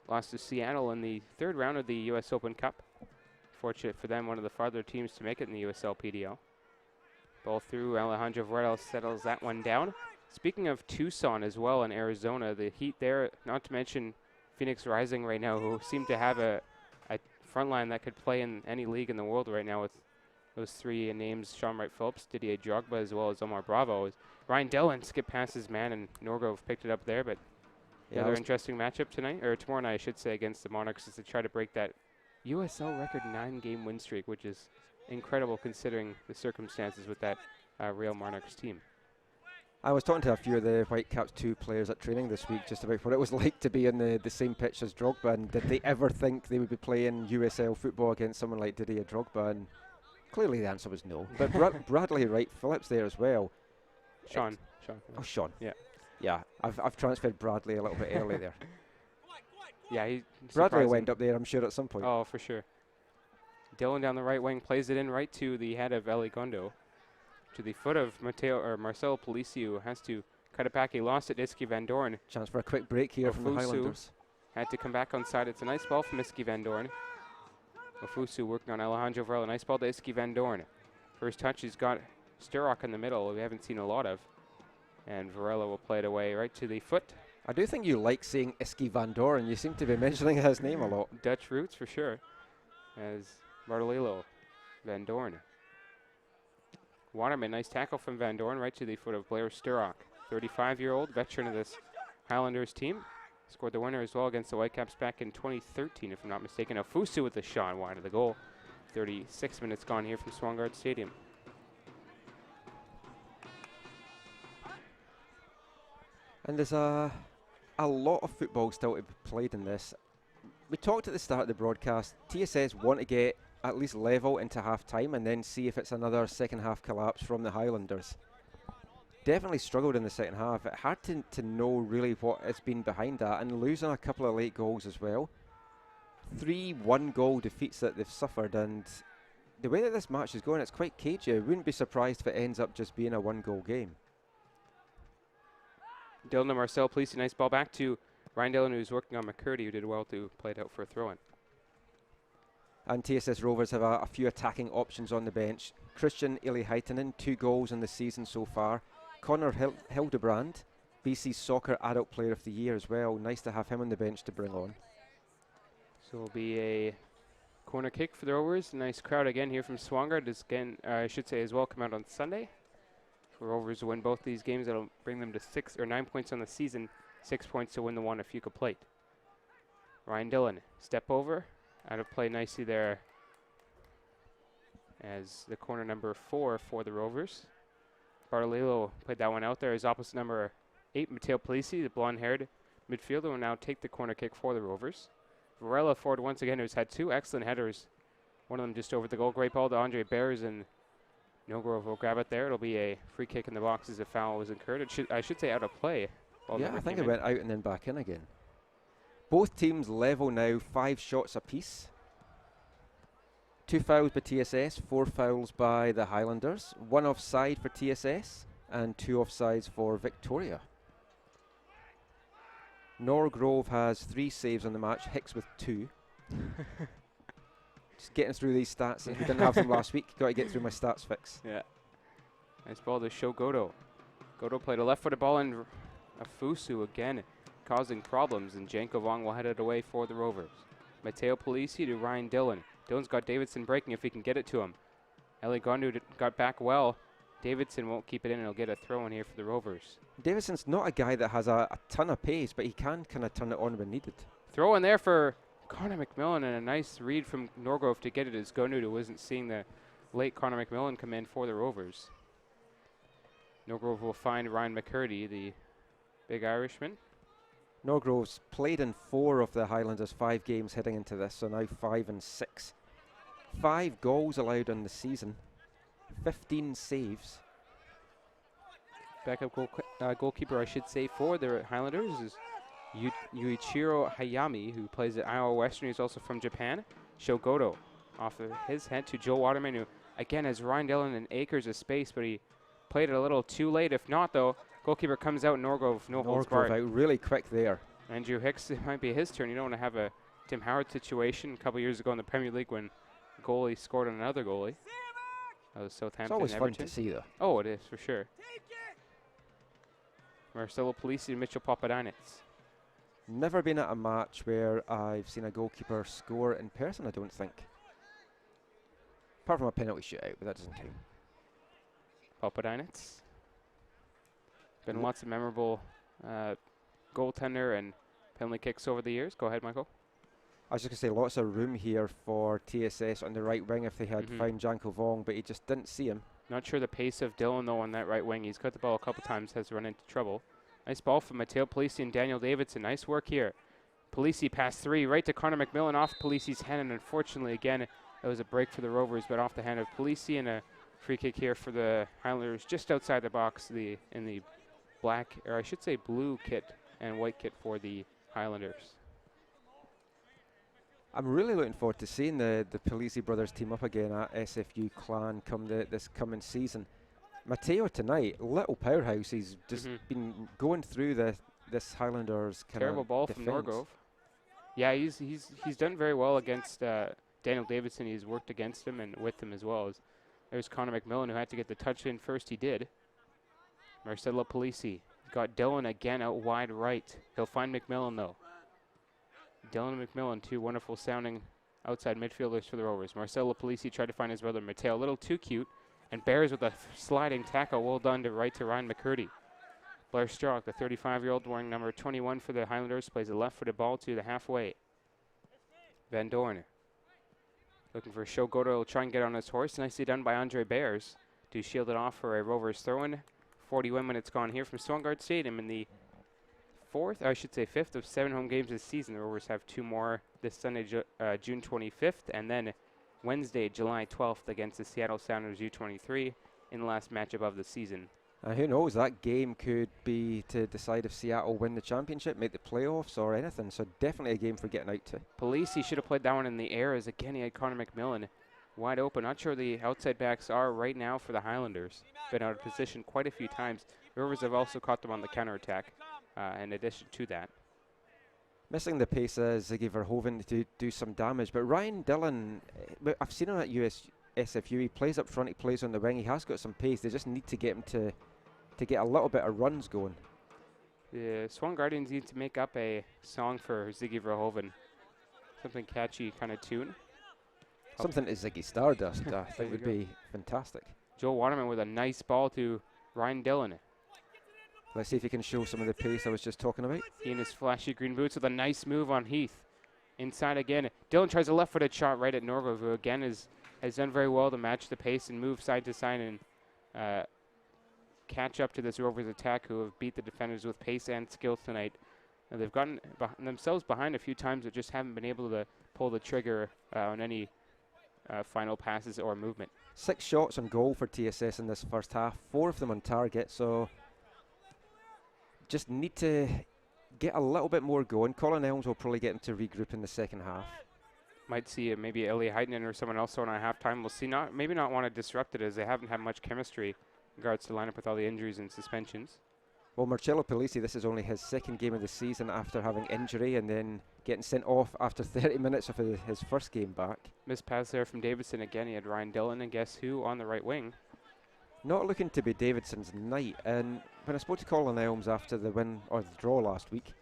Lost to Seattle in the third round of the U.S. Open Cup. Fortunate for them, one of the farther teams to make it in the USL PDL. Ball through, Alejandro Varela settles that one down. Speaking of Tucson as well in Arizona, the Heat there, not to mention Phoenix Rising right now, who seem to have a front line that could play in any league in the world right now with those three names, Sean Wright Phillips, Didier Drogba, as well as Omar Bravo. Ryan Dillon skipped past his man, and Norgrove picked it up there, but another interesting matchup tonight, or tomorrow night, I should say, against the Monarchs, is to try to break that USL record 9-game win streak, which is incredible considering the circumstances with that Real Monarchs team. I was talking to a few of the Whitecaps 2 players at training this week just about what it was like to be in the same pitch as Drogba, and did they ever think they would be playing USL football against someone like Didier Drogba, and clearly the answer was no. But Bradley Wright Phillips there as well. Sean. Oh, Sean. Yeah. I've transferred Bradley a little bit early there. Yeah, Bradley will end up there, I'm sure, at some point. Oh, for sure. Dillon down the right wing plays it in right to the head of Eligondo. To the foot of Marcelo Polisi, who has to cut it back. He lost it to Iski Van Dorn. Chance for a quick break here from the Highlanders. Had to come back on side. It's a nice ball from Iski Van Dorn. Ofusu working on Alejandro Varela. Nice ball to Iski Van Dorn. First touch, he's got Sturrock in the middle, we haven't seen a lot of. And Varela will play it away right to the foot. I do think you like saying Iski Van Dorn. You seem to be mentioning his name a lot. Dutch roots for sure. As Bartolillo, Van Dorn. Waterman, nice tackle from Van Dorn right to the foot of Blair Sturrock. 35-year-old veteran of this Highlanders team. Scored the winner as well against the Whitecaps back in 2013, if I'm not mistaken. Ofusu with the shot wide of the goal. 36 minutes gone here from Swangard Stadium. And there's a lot of football still to be played in this. We talked at the start of the broadcast, TSS want to get at least level into half-time and then see if it's another second-half collapse from the Highlanders. Definitely struggled in the second half. It's hard to know really what has been behind that, and losing a couple of late goals as well. 3 one-goal defeats that they've suffered, and the way that this match is going, it's quite cagey. I wouldn't be surprised if it ends up just being a one-goal game. Dillon and Marcel Polisi, nice ball back to Ryan Dillon, who's working on McCurdy, who did well to play it out for a throw-in. And TSS Rovers have a few attacking options on the bench. Christian Ili-Haitanen, 2 goals in the season so far. Connor Hildebrand, BC Soccer Adult Player of the Year as well. Nice to have him on the bench to bring on. So it'll be a corner kick for the Rovers. Nice crowd again here from Swangard. This again, I should say as well, come out on Sunday. For Rovers to win both these games, that'll bring them to 6 or 9 points on the season. 6 points to win the one if you could plate. Ryan Dillon, step over. Out of play nicely there as the corner number 4 for the Rovers. Bartolillo played that one out there. His opposite number 8, Matteo Polisi, the blonde-haired midfielder, will now take the corner kick for the Rovers. Varela forward once again, who's had 2 excellent headers. One of them just over the goal. Great ball to Andre Bears, and Norgrove will grab it there. It'll be a free kick in the box as a foul was incurred. I should say out of play. Ball Yeah, never I think came it in. went out and then back in again. Both teams level now, 5 shots apiece. 2 fouls by TSS, 4 fouls by the Highlanders. 1 offside for TSS and 2 offsides for Victoria. Norgrove has 3 saves on the match, Hicks with 2. Just getting through these stats. We didn't have them last week. Got to get through my stats fix. Yeah. Nice ball to show Godo. Godo played a left-footed ball, and Afusu again causing problems, and Janko Vong will head it away for the Rovers. Matteo Polisi to Ryan Dillon. Dillon's got Davidson breaking if he can get it to him. Eligondu got back well. Davidson won't keep it in, and he'll get a throw in here for the Rovers. Davidson's not a guy that has a ton of pace, but he can kind of turn it on when needed. Throw in there for Connor McMillan, and a nice read from Norgrove to get it as Gondu wasn't seeing the late Connor McMillan come in for the Rovers. Norgrove will find Ryan McCurdy, the big Irishman. Norgrove's played in 4 of the Highlanders' 5 games heading into this, so now 5 and 6. 5 goals allowed on the season, 15 saves. Backup goalkeeper, I should say, for the Highlanders is Yuichiro Hayami, who plays at Iowa Western. He's also from Japan. Shogoto off of his head to Joe Waterman, who again has Ryan Dillon and acres of space, but he played it a little too late. If not, though, goalkeeper comes out. Norgrove, no holds barred. Out really quick there. Andrew Hicks, it might be his turn. You don't want to have a Tim Howard situation a couple years ago in the Premier League when a goalie scored on another goalie. That was Southampton. It's always Everton. fun to see, though. Oh, it is, for sure. Marcelo Polisi and Mitchell Papadinets. Never been at a match where I've seen a goalkeeper score in person, I don't think. Apart from a penalty shootout, but that doesn't count. Papadinets. Been lots of memorable goaltender and penalty kicks over the years. Go ahead, Michael. I was just going to say, lots of room here for TSS on the right wing if they had found Janko Vong, but he just didn't see him. Not sure the pace of Dillon, though, on that right wing. He's cut the ball a couple times, has run into trouble. Nice ball from Matteo Polisi and Daniel Davidson. Nice work here. Polisi passed 3 right to Connor McMillan off Polisi's hand, and unfortunately, again, it was a break for the Rovers, but off the hand of Polisi, and a free kick here for the Highlanders just outside the box in the black, or I should say blue kit and white kit for the Highlanders. I'm really looking forward to seeing the Polisi brothers team up again at SFU Clan come this coming season. Matteo tonight, little powerhouse. He's just been going through this Highlanders kind of terrible ball from Norgrove. Yeah, he's done very well against Daniel Davidson. He's worked against him and with him as well. There's Connor McMillan, who had to get the touch in first. He did. Marcelo Polisi got Dillon again out wide right. He'll find McMillan, though. Dillon and McMillan, 2 wonderful sounding outside midfielders for the Rovers. Marcelo Polisi tried to find his brother Matteo, a little too cute, and bears with a sliding tackle. Well done to Ryan McCurdy. Blair Strock, the 35-year-old wearing number 21 for the Highlanders, plays a left-footed ball to the halfway. Van Dorn looking for Shogoto. He'll try and get on his horse. Nicely done by Andre Bears to shield it off for a Rovers throw-in. 41 minutes gone here from Swangard Stadium in the 5th of 7 home games this season. The Rovers have 2 more this Sunday, June 25th, and then Wednesday, July 12th against the Seattle Sounders U23 in the last matchup of the season. Who knows, that game could be to decide if Seattle win the championship, make the playoffs or anything, so definitely a game for getting out to. Polisi should have played that one in the air, as again he had Connor McMillan wide open. Not sure the outside backs are right now for the Highlanders. Been out of position quite a few times. The Rovers have also caught them on the counterattack in addition to that. Missing the pace as Ziggy Verhoeven to do some damage, but Ryan Dillon, I've seen him at SFU, he plays up front, he plays on the wing, he has got some pace. They just need to get him to get a little bit of runs going. The Swan Guardians need to make up a song for Ziggy Verhoeven. Something catchy kind of tune. Something to Ziggy Stardust, I think would be fantastic. Joe Waterman with a nice ball to Ryan Dillon. Let's see if he can show some of the pace I was just talking about. He in his flashy green boots with a nice move on Heath. Inside again. Dillon tries a left-footed shot right at Norgrove, who again has done very well to match the pace and move side to side and catch up to this Rovers attack, who have beat the defenders with pace and skill tonight. And they've gotten themselves behind a few times, but just haven't been able to pull the trigger on any final passes or movement. 6 shots on goal for TSS in this first half, 4 of them on target, so just need to get a little bit more going. Colin Elms will probably get him to regroup in the second half. Might see maybe Ellie Heidnen or someone else on at halftime. We'll see. Maybe not want to disrupt it, as they haven't had much chemistry in regards to line up with all the injuries and suspensions. Well, Marcello Polisi, this is only his second game of the season after having injury and then getting sent off after 30 minutes of his first game back. Missed pass there from Davidson again. He had Ryan Dillon and guess who on the right wing. Not looking to be Davidson's night. And when I spoke to Colin Elms after the win or the draw last week,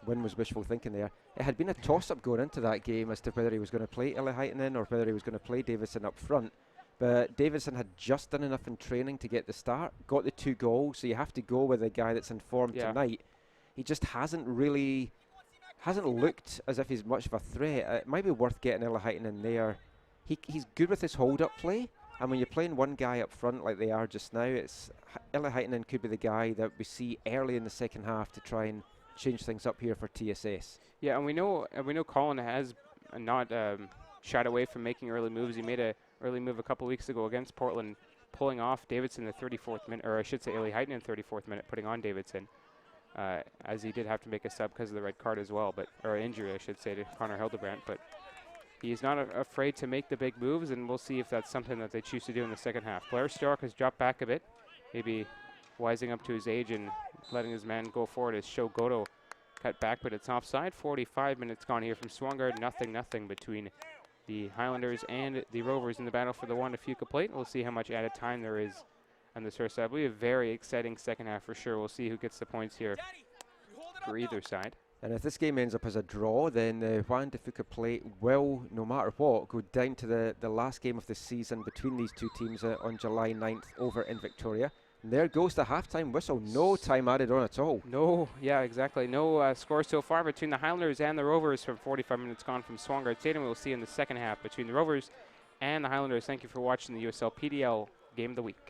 win was wishful thinking there. It had been a toss-up going into that game as to whether he was going to play Eli Heitinen or whether he was going to play Davidson up front. But Davidson had just done enough in training to get the start, got the 2 goals, so you have to go with a guy that's in form tonight. He just hasn't looked as if he's much of a threat. It might be worth getting Eli Heitinen there. He's good with his hold-up play, and when you're playing one guy up front like they are just now, Eli Heitinen could be the guy that we see early in the second half to try and change things up here for TSS. Yeah, and we know Colin has not shied away from making early moves. He made an early move a couple weeks ago against Portland, pulling off Davidson in the 34th minute, or I should say Eli Heitinen in the 34th minute, putting on Davidson, as he did have to make a sub because of the red card as well, or injury, I should say, to Connor Hildebrandt. But he's not afraid to make the big moves, and we'll see if that's something that they choose to do in the second half. Blair Stark has dropped back a bit, maybe wising up to his age and letting his man go forward as Sho Goto cut back, but it's offside. 45 minutes gone here from Swangard. Nothing between the Highlanders and the Rovers in the battle for the 1-Fuca plate. We'll see how much added time there is on this first side. We have a very exciting second half for sure. We'll see who gets the points here for either side. And if this game ends up as a draw, then the 1-Fuca plate will, no matter what, go down to the last game of the season between these two teams on July 9th over in Victoria. And there goes the halftime whistle. No time added on at all. No, yeah, exactly. No score so far between the Highlanders and the Rovers from 45 minutes gone from Swangard Stadium. We'll see in the second half between the Rovers and the Highlanders. Thank you for watching the USL PDL Game of the Week.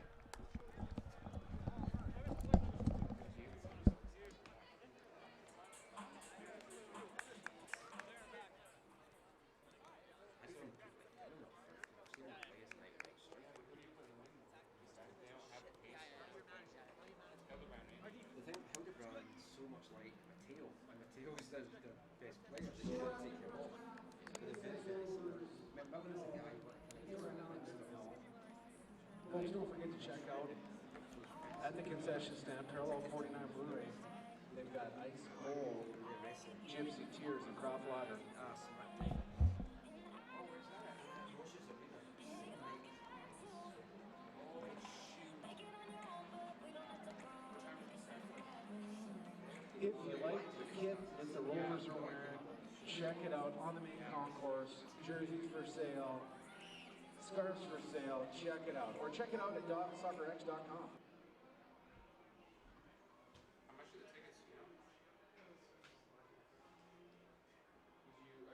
Guys, don't forget to check out at the concession stand, parallel 49 Blu-ray. They've got Ice Cold, Gypsy Tears, and Crop Ladder. If you like the kit that the Rovers are wearing, check it out on the main concourse. Jerseys for sale. Scarves for sale, check it out. Or check it out at soccerx.com. How much are the tickets, you know?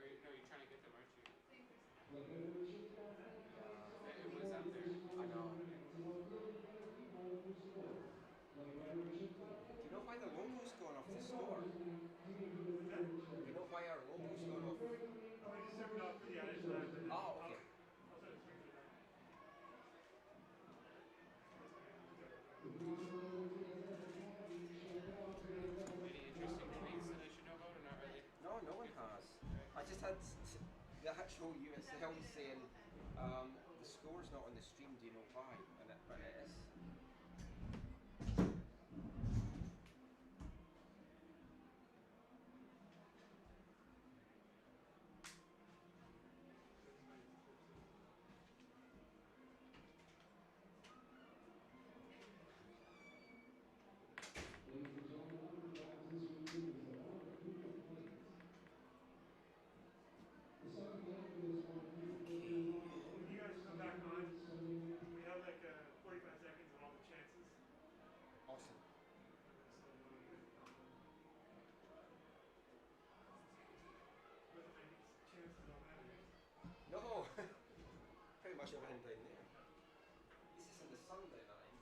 Are you trying to get them, aren't you? It was out there. I know. Do you know why the logo's going off the store? Do you know why our logo's going off? Oh, okay. No one has. I just had the actual USL saying the score's not on the stream, do you know why? And it is. No, pretty much everything down there. This is in the sun down that end.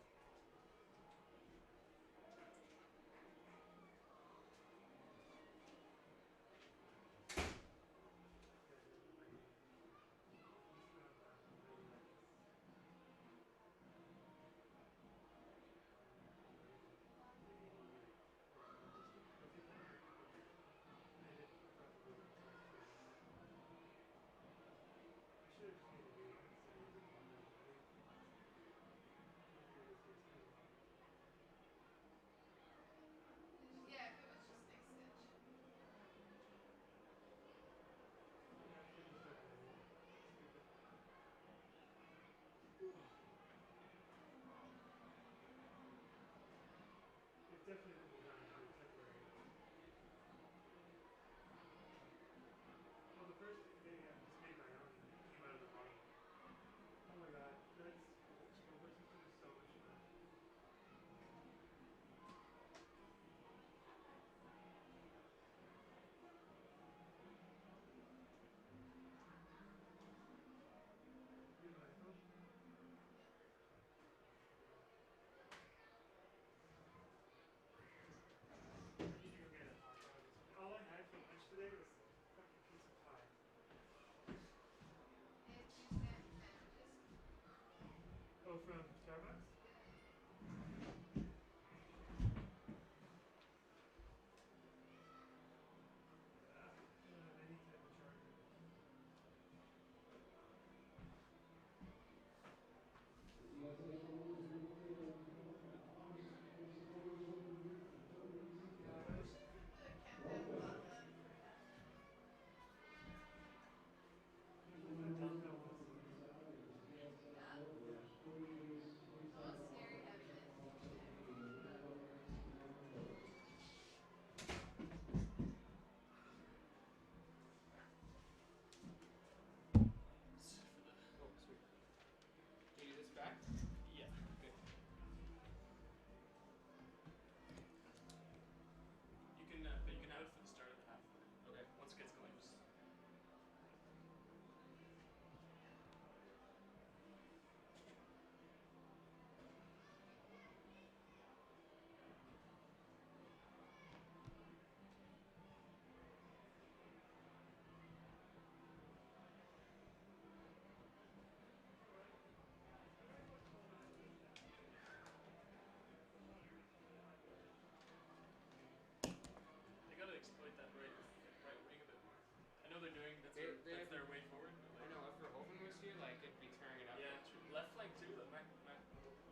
That's their way forward. I know if Verhoeven was here, like it'd be tearing it up. Yeah, true. Left flank too, though.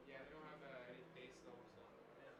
Yeah, they don't have any pace though, so. Yeah.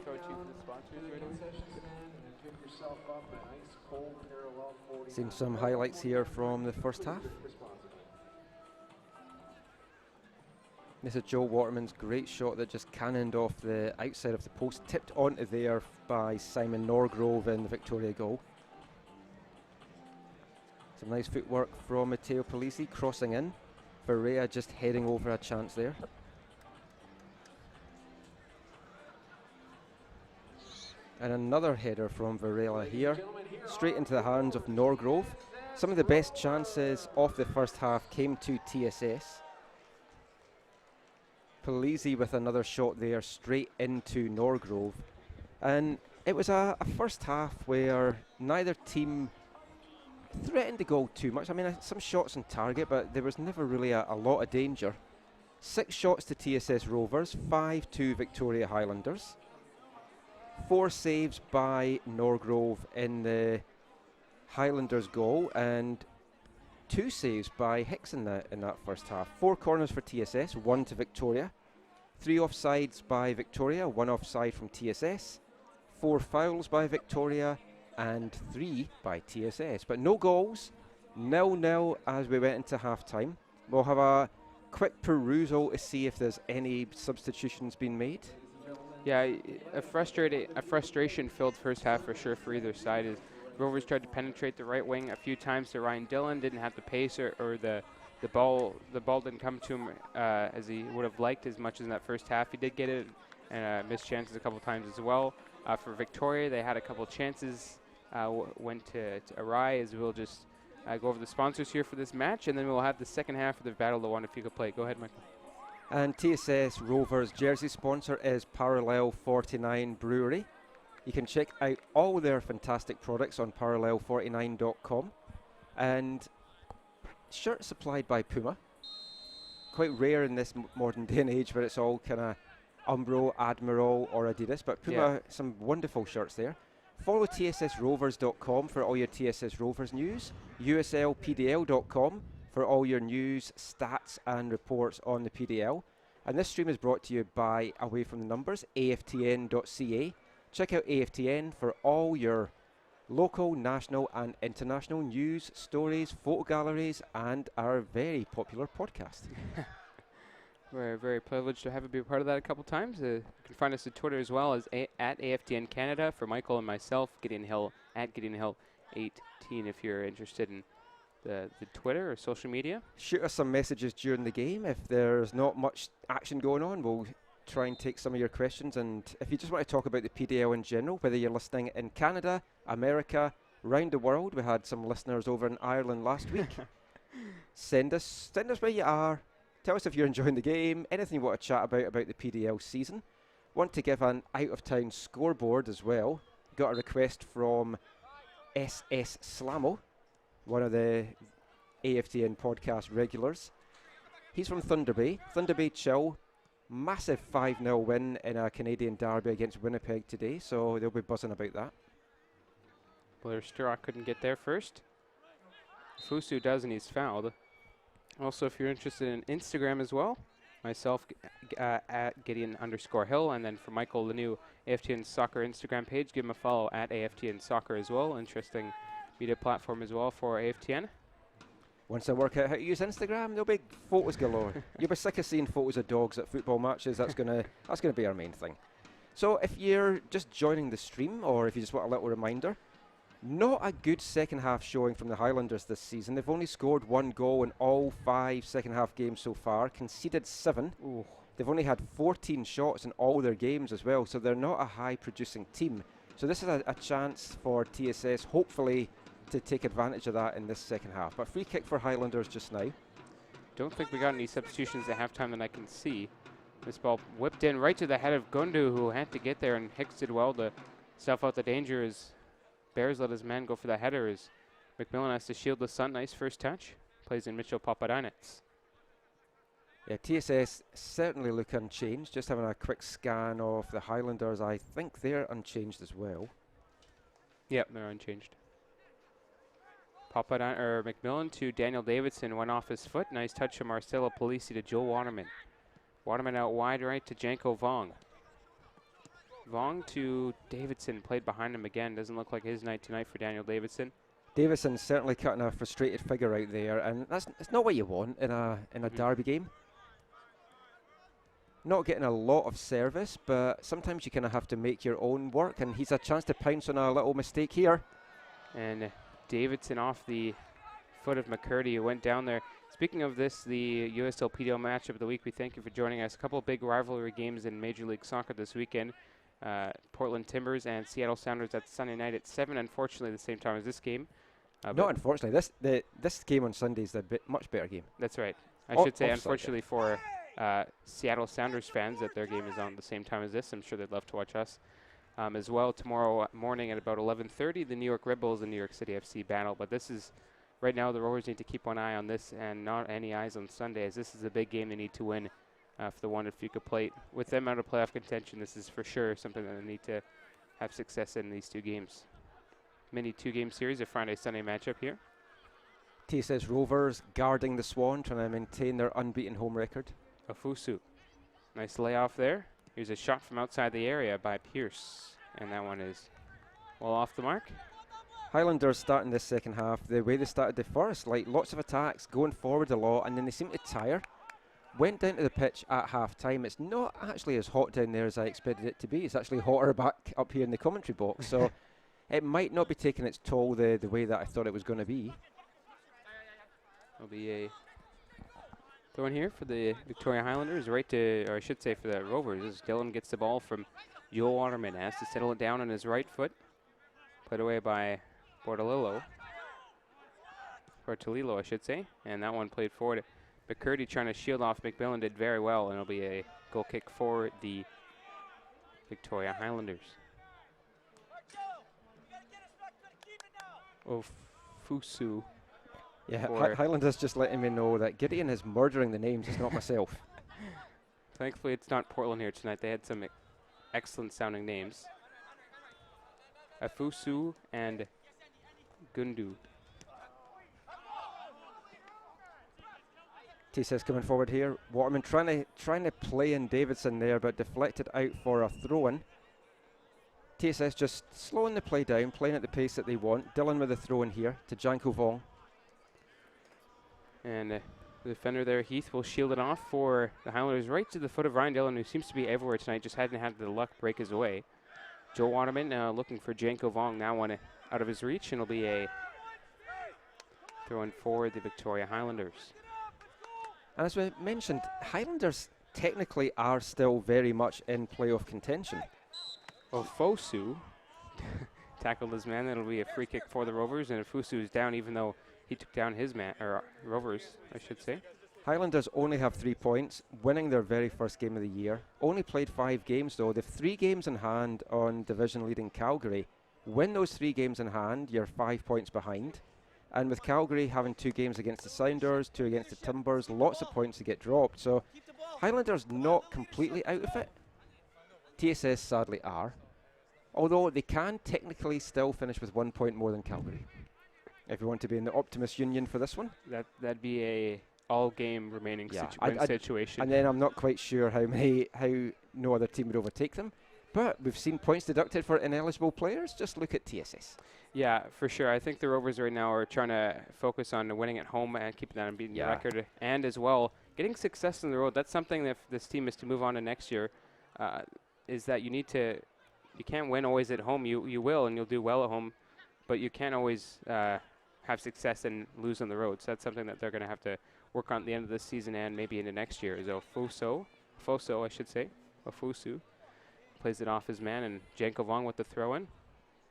throw to the sponsors right away. Concession stand and then pick yourself up a nice cold parallel 40. Seen some highlights here from the first half. This is Joe Waterman's great shot that just cannoned off the outside of the post, tipped onto there by Simon Norgrove in the Victoria goal. Some nice footwork from Matteo Polisi crossing in. Berea just heading over a chance there. And another header from Varela here, straight into the hands of Norgrove. Some of the best chances of the first half came to TSS. Polisi with another shot there, straight into Norgrove. And it was a first half where neither team threatened to go too much. I mean, some shots on target, but there was never really a lot of danger. 6 shots to TSS Rovers, 5 to Victoria Highlanders. 4 saves by Norgrove in the Highlanders goal, and 2 saves by Hicks in that first half. 4 corners for TSS, 1 to Victoria. 3 offsides by Victoria, 1 offside from TSS. 4 fouls by Victoria, and 3 by TSS. But no goals, 0-0 as we went into half-time. We'll have a quick perusal to see if there's any substitutions been made. Yeah, a frustration-filled first half for sure for either side. As Rovers tried to penetrate the right wing a few times to Ryan Dillon, didn't have the pace or the ball didn't come to him as he would have liked as much as in that first half. He did get it and missed chances a couple times as well. For Victoria, they had a couple chances went to awry, as we'll just go over the sponsors here for this match, and then we'll have the second half of the Battle of the One if you could play. Go ahead, Michael. And TSS Rovers jersey sponsor is Parallel 49 Brewery. You can check out all their fantastic products on parallel49.com. And shirts supplied by Puma. Quite rare in this modern day and age where it's all kind of Umbro, Admiral or Adidas, but Puma, some wonderful shirts there. Follow tssrovers.com for all your TSS Rovers news, uslpdl.com for all your news, stats and reports on the PDL. And this stream is brought to you by Away From The Numbers, aftn.ca. Check out AFTN for all your local, national and international news, stories, photo galleries and our very popular podcast. We're very privileged to have you be a part of that a couple times. You can find us at Twitter as well as at AFTN Canada for Michael and myself, Gideon Hill at Gideon Hill 18 if you're interested in the Twitter or social media. Shoot us some messages during the game. If there's not much action going on, we'll try and take some of your questions. And if you just want to talk about the PDL in general, whether you're listening in Canada, America, around the world, we had some listeners over in Ireland last week. Send us where you are. Tell us if you're enjoying the game, anything you want to chat about the PDL season. Want to give an out-of-town scoreboard as well. Got a request from SS Slamo, one of the AFTN podcast regulars. He's from Thunder Bay. Thunder Bay Chill. Massive 5-0 win in a Canadian derby against Winnipeg today, so they'll be buzzing about that. Blair Sturrock couldn't get there first. Fusu does, and he's fouled. Also, if you're interested in Instagram as well, myself at Gideon_Hill, and then for Michael, the new AFTN Soccer Instagram page, give him a follow at AFTN Soccer as well. Interesting media platform as well for AFTN. Once I work out how to use Instagram, there'll be photos galore. You'll be sick of seeing photos of dogs at football matches. That's gonna be our main thing. So if you're just joining the stream, or if you just want a little reminder, not a good second half showing from the Highlanders this season. They've only scored 1 goal in all 5 second half games so far, conceded 7. Ooh. They've only had 14 shots in all their games as well, so they're not a high producing team. So this is a chance for TSS, hopefully, to take advantage of that in this second half. But free kick for Highlanders just now. Don't think we got any substitutions at halftime that I can see. This ball whipped in right to the head of Gundu, who had to get there, and Hicks did well to stuff out the danger as Bears let his man go for the header as McMillan has to shield the sun. Nice first touch. Plays in Mitchell Papadanitz. Yeah, TSS certainly look unchanged. Just having a quick scan of the Highlanders, I think they're unchanged as well. Yep, they're unchanged. McMillan to Daniel Davidson, went off his foot. Nice touch from Marcelo Polisi to Joe Waterman. Waterman out wide right to Janko Vong. Vong to Davidson, played behind him again. Doesn't look like his night tonight for Daniel Davidson. Davidson's certainly cutting a frustrated figure out there, and it's not what you want in a derby game. Not getting a lot of service, but sometimes you kind of have to make your own work, and he's a chance to pounce on a little mistake here. And Davidson off the foot of McCurdy, who went down there. Speaking of this, the USL PDL matchup of the week, we thank you for joining us. A couple of big rivalry games in Major League Soccer this weekend. Portland Timbers and Seattle Sounders. That's Sunday night at 7, unfortunately, the same time as this game. Not unfortunately. This game on Sunday is a much better game. That's right. I should say, unfortunately, for Seattle Sounders fans, that their game is on the same time as this. I'm sure they'd love to watch us. As well, tomorrow morning at about 11:30, the New York Red Bulls and New York City FC battle. But this is, right now, the Rovers need to keep one eye on this and not any eyes on Sunday, as this is a big game they need to win for the one at Fuca Plate. With them out of playoff contention, this is for sure something that they need to have success in these two games. Mini two-game series, a Friday-Sunday matchup here. TSS Rovers guarding the Swan, trying to maintain their unbeaten home record. Ofusu. Nice layoff there. Here's a shot from outside the area by Pierce. And that one is well off the mark. Highlanders starting this second half the way they started the first, like lots of attacks, going forward a lot, and then they seem to tire. Went down to the pitch at half-time. It's not actually as hot down there as I expected it to be. It's actually hotter back up here in the commentary box. So it might not be taking its toll the way that I thought it was going to be. There'll be a throw in here for the Victoria Highlanders, right to, or I should say for the Rovers, as Dylan gets the ball from Joel Waterman. Has to settle it down on his right foot. Played away by Bortolillo. Or Tolilo, I should say. And that one played forward. McCurdy trying to shield off McMillan did very well, and it'll be a goal kick for the Victoria Highlanders. Ofusu. Yeah, Highlanders just letting me know that Gideon is murdering the names, it's not myself. Thankfully, it's not Portland here tonight. They had some excellent sounding names. Afusu and Gundu. TSS coming forward here. Waterman trying to play in Davidson there, but deflected out for a throw-in. TSS just slowing the play down, playing at the pace that they want. Dylan with a throw-in here to Janko Vong. And the defender there, Heath, will shield it off for the Highlanders right to the foot of Ryan Dillon, who seems to be everywhere tonight, just hadn't had the luck break his way. Joe Waterman looking for Janko Vong, now one out of his reach, and it'll be a throw-in for the Victoria Highlanders. And as we mentioned, Highlanders technically are still very much in playoff contention. Ofosu tackled his man. That'll be a free kick for the Rovers, and Ofosu is down even though he took down his man, or Rovers, I should say. Highlanders only have 3 points, winning their very first game of the year. Only played 5 games though. They've 3 games in hand on division-leading Calgary. Win those 3 games in hand, you're 5 points behind. And with Calgary having 2 games against the Sounders, 2 against the Timbers, lots of points to get dropped. So Highlanders not completely out of it. TSS sadly are. Although they can technically still finish with 1 point more than Calgary. If you want to be in the Optimist Union for this one. That'd be a all-game remaining situation. And then I'm not quite sure how no other team would overtake them. But we've seen points deducted for ineligible players. Just look at TSS. Yeah, for sure. I think the Rovers right now are trying to focus on winning at home and keeping that unbeaten record. And as well, getting success on the road. That's something that if this team is to move on to next year, is that you can't win always at home. You will, and you'll do well at home. But you can't always have success and lose on the road. So that's something that they're going to have to work on at the end of this season and maybe into next year. So Foso, I should say. Ofusu plays it off his man, and Janko Vong with the throw-in.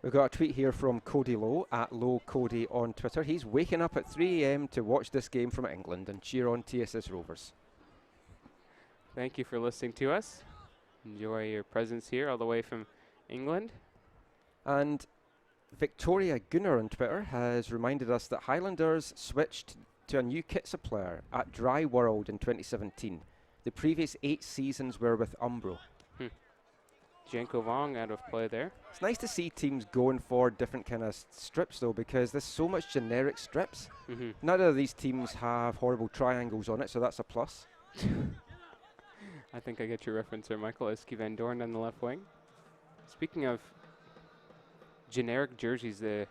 We've got a tweet here from Cody Lowe, at LowCody on Twitter. He's waking up at 3 a.m. to watch this game from England and cheer on TSS Rovers. Thank you for listening to us. Enjoy your presence here all the way from England. And Victoria Gunnar on Twitter has reminded us that Highlanders switched to a new kit supplier at Dry World in 2017. The previous 8 seasons were with Umbro. Janko Vong out of play there. It's nice to see teams going for different kind of strips though, because there's so much generic strips. None of these teams have horrible triangles on it, so that's a plus. I think I get your reference there, Michael. Eski Van Dorn on the left wing. Speaking of generic jerseys, the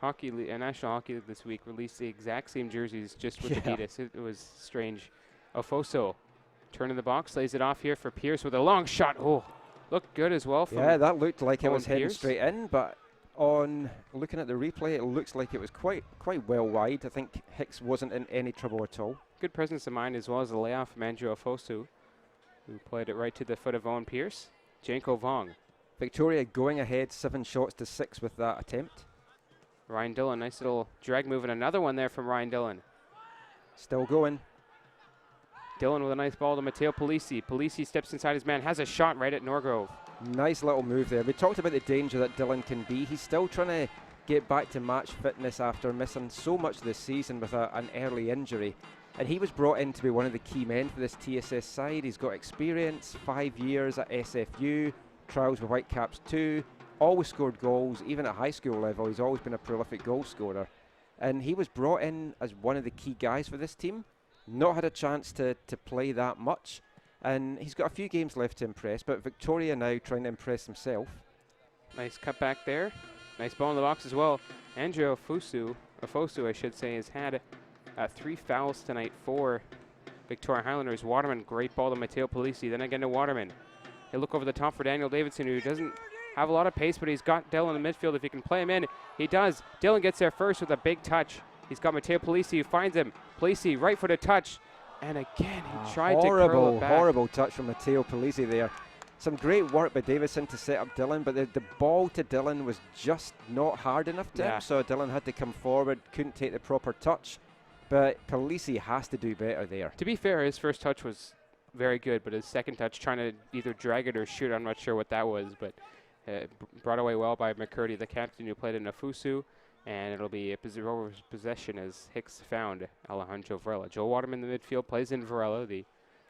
National Hockey League this week released the exact same jerseys just with Adidas. It was strange. Ofoso, turn in the box, lays it off here for Pierce with a long shot. Oh, looked good as well. Yeah, that looked like it was heading Pierce. straight in, but on looking at the replay, it looks like it was quite well wide. I think Hicks wasn't in any trouble at all. Good presence of mind as well as the layoff from Andrew Ofosu, who played it right to the foot of Owen Pierce. Janko Vong. Victoria going ahead 7-6 with that attempt. Ryan Dillon, nice little drag move, and another one there from Ryan Dillon. Still going. Dillon with a nice ball to Matteo Polisi. Polisi steps inside his man, has a shot right at Norgrove. Nice little move there. We talked about the danger that Dillon can be. He's still trying to get back to match fitness after missing so much this season with an early injury. And he was brought in to be one of the key men for this TSS side. He's got experience, 5 years at SFU, trials with Whitecaps too, always scored goals, even at high school level. He's always been a prolific goal scorer. And he was brought in as one of the key guys for this team. Not had a chance to play that much. And he's got a few games left to impress, but Victoria now trying to impress himself. Nice cut back there. Nice ball in the box as well. Andrew Ofosu, I should say, has had 3 fouls tonight for Victoria Highlanders. Waterman, great ball to Matteo Polisi. Then again to Waterman. He'll look over the top for Daniel Davidson, who doesn't have a lot of pace, but he's got Dillon in the midfield. If he can play him in, he does. Dillon gets there first with a big touch. He's got Matteo Polisi, who finds him. Polisi, right footed touch. And again, he tried to curl it back. Horrible touch from Matteo Polisi there. Some great work by Davison to set up Dillon, but the ball to Dillon was just not hard enough to him, so Dillon had to come forward, couldn't take the proper touch. But Polisi has to do better there. To be fair, his first touch was very good, but his second touch, trying to either drag it or shoot, I'm not sure what that was, but brought away well by McCurdy, the captain, who played in Nafusu. And it'll be a Rovers possession as Hicks found Alejandro Varela. Joe Waterman in the midfield plays in Varela, the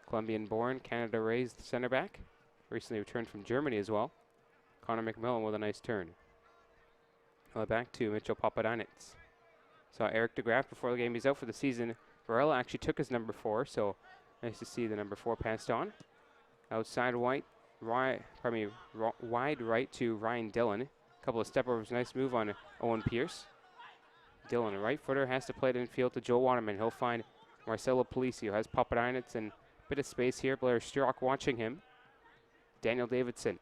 Colombian-born, Canada-raised center back. Recently returned from Germany as well. Connor McMillan with a nice turn. Back to Mitchell Papadinitz. Saw Eric DeGraff before the game. He's out for the season. Varela actually took his number 4, so nice to see the number 4 passed on. Outside wide right to Ryan Dillon. Couple of step overs, nice move on Owen Pierce. Dillon, a right footer, has to play it infield to Joe Waterman. He'll find Marcelo Polisi, who has Papadinitz and a bit of space here. Blair Strock watching him. Daniel Davidson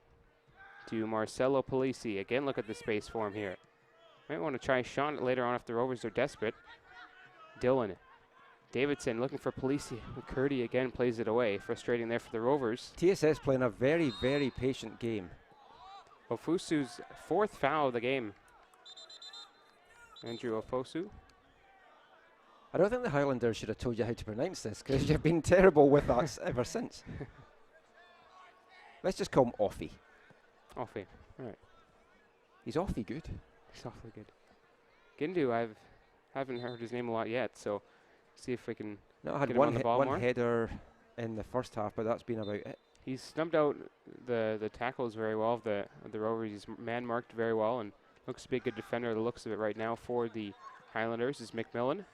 to Marcelo Polisi. Again, look at the space for him here. Might want to try a shot it later on if the Rovers are desperate. Dillon. Davidson looking for Polisi. McCurdy again plays it away. Frustrating there for the Rovers. TSS playing a very, very patient game. Ofosu's 4th foul of the game. Andrew Ofosu. I don't think the Highlanders should have told you how to pronounce this, because you've been terrible with us ever since. Let's just call him Offie. Offie, all right. He's awfully good. He's awfully good. Gindu, I haven't heard his name a lot yet, so see if we can No, I had get him on the ball one more. header in the first half, but that's been about it. He's snubbed out the tackles very well of the Rovers. He's man-marked very well and looks to be a good defender. The looks of it right now for the Highlanders is McMillan.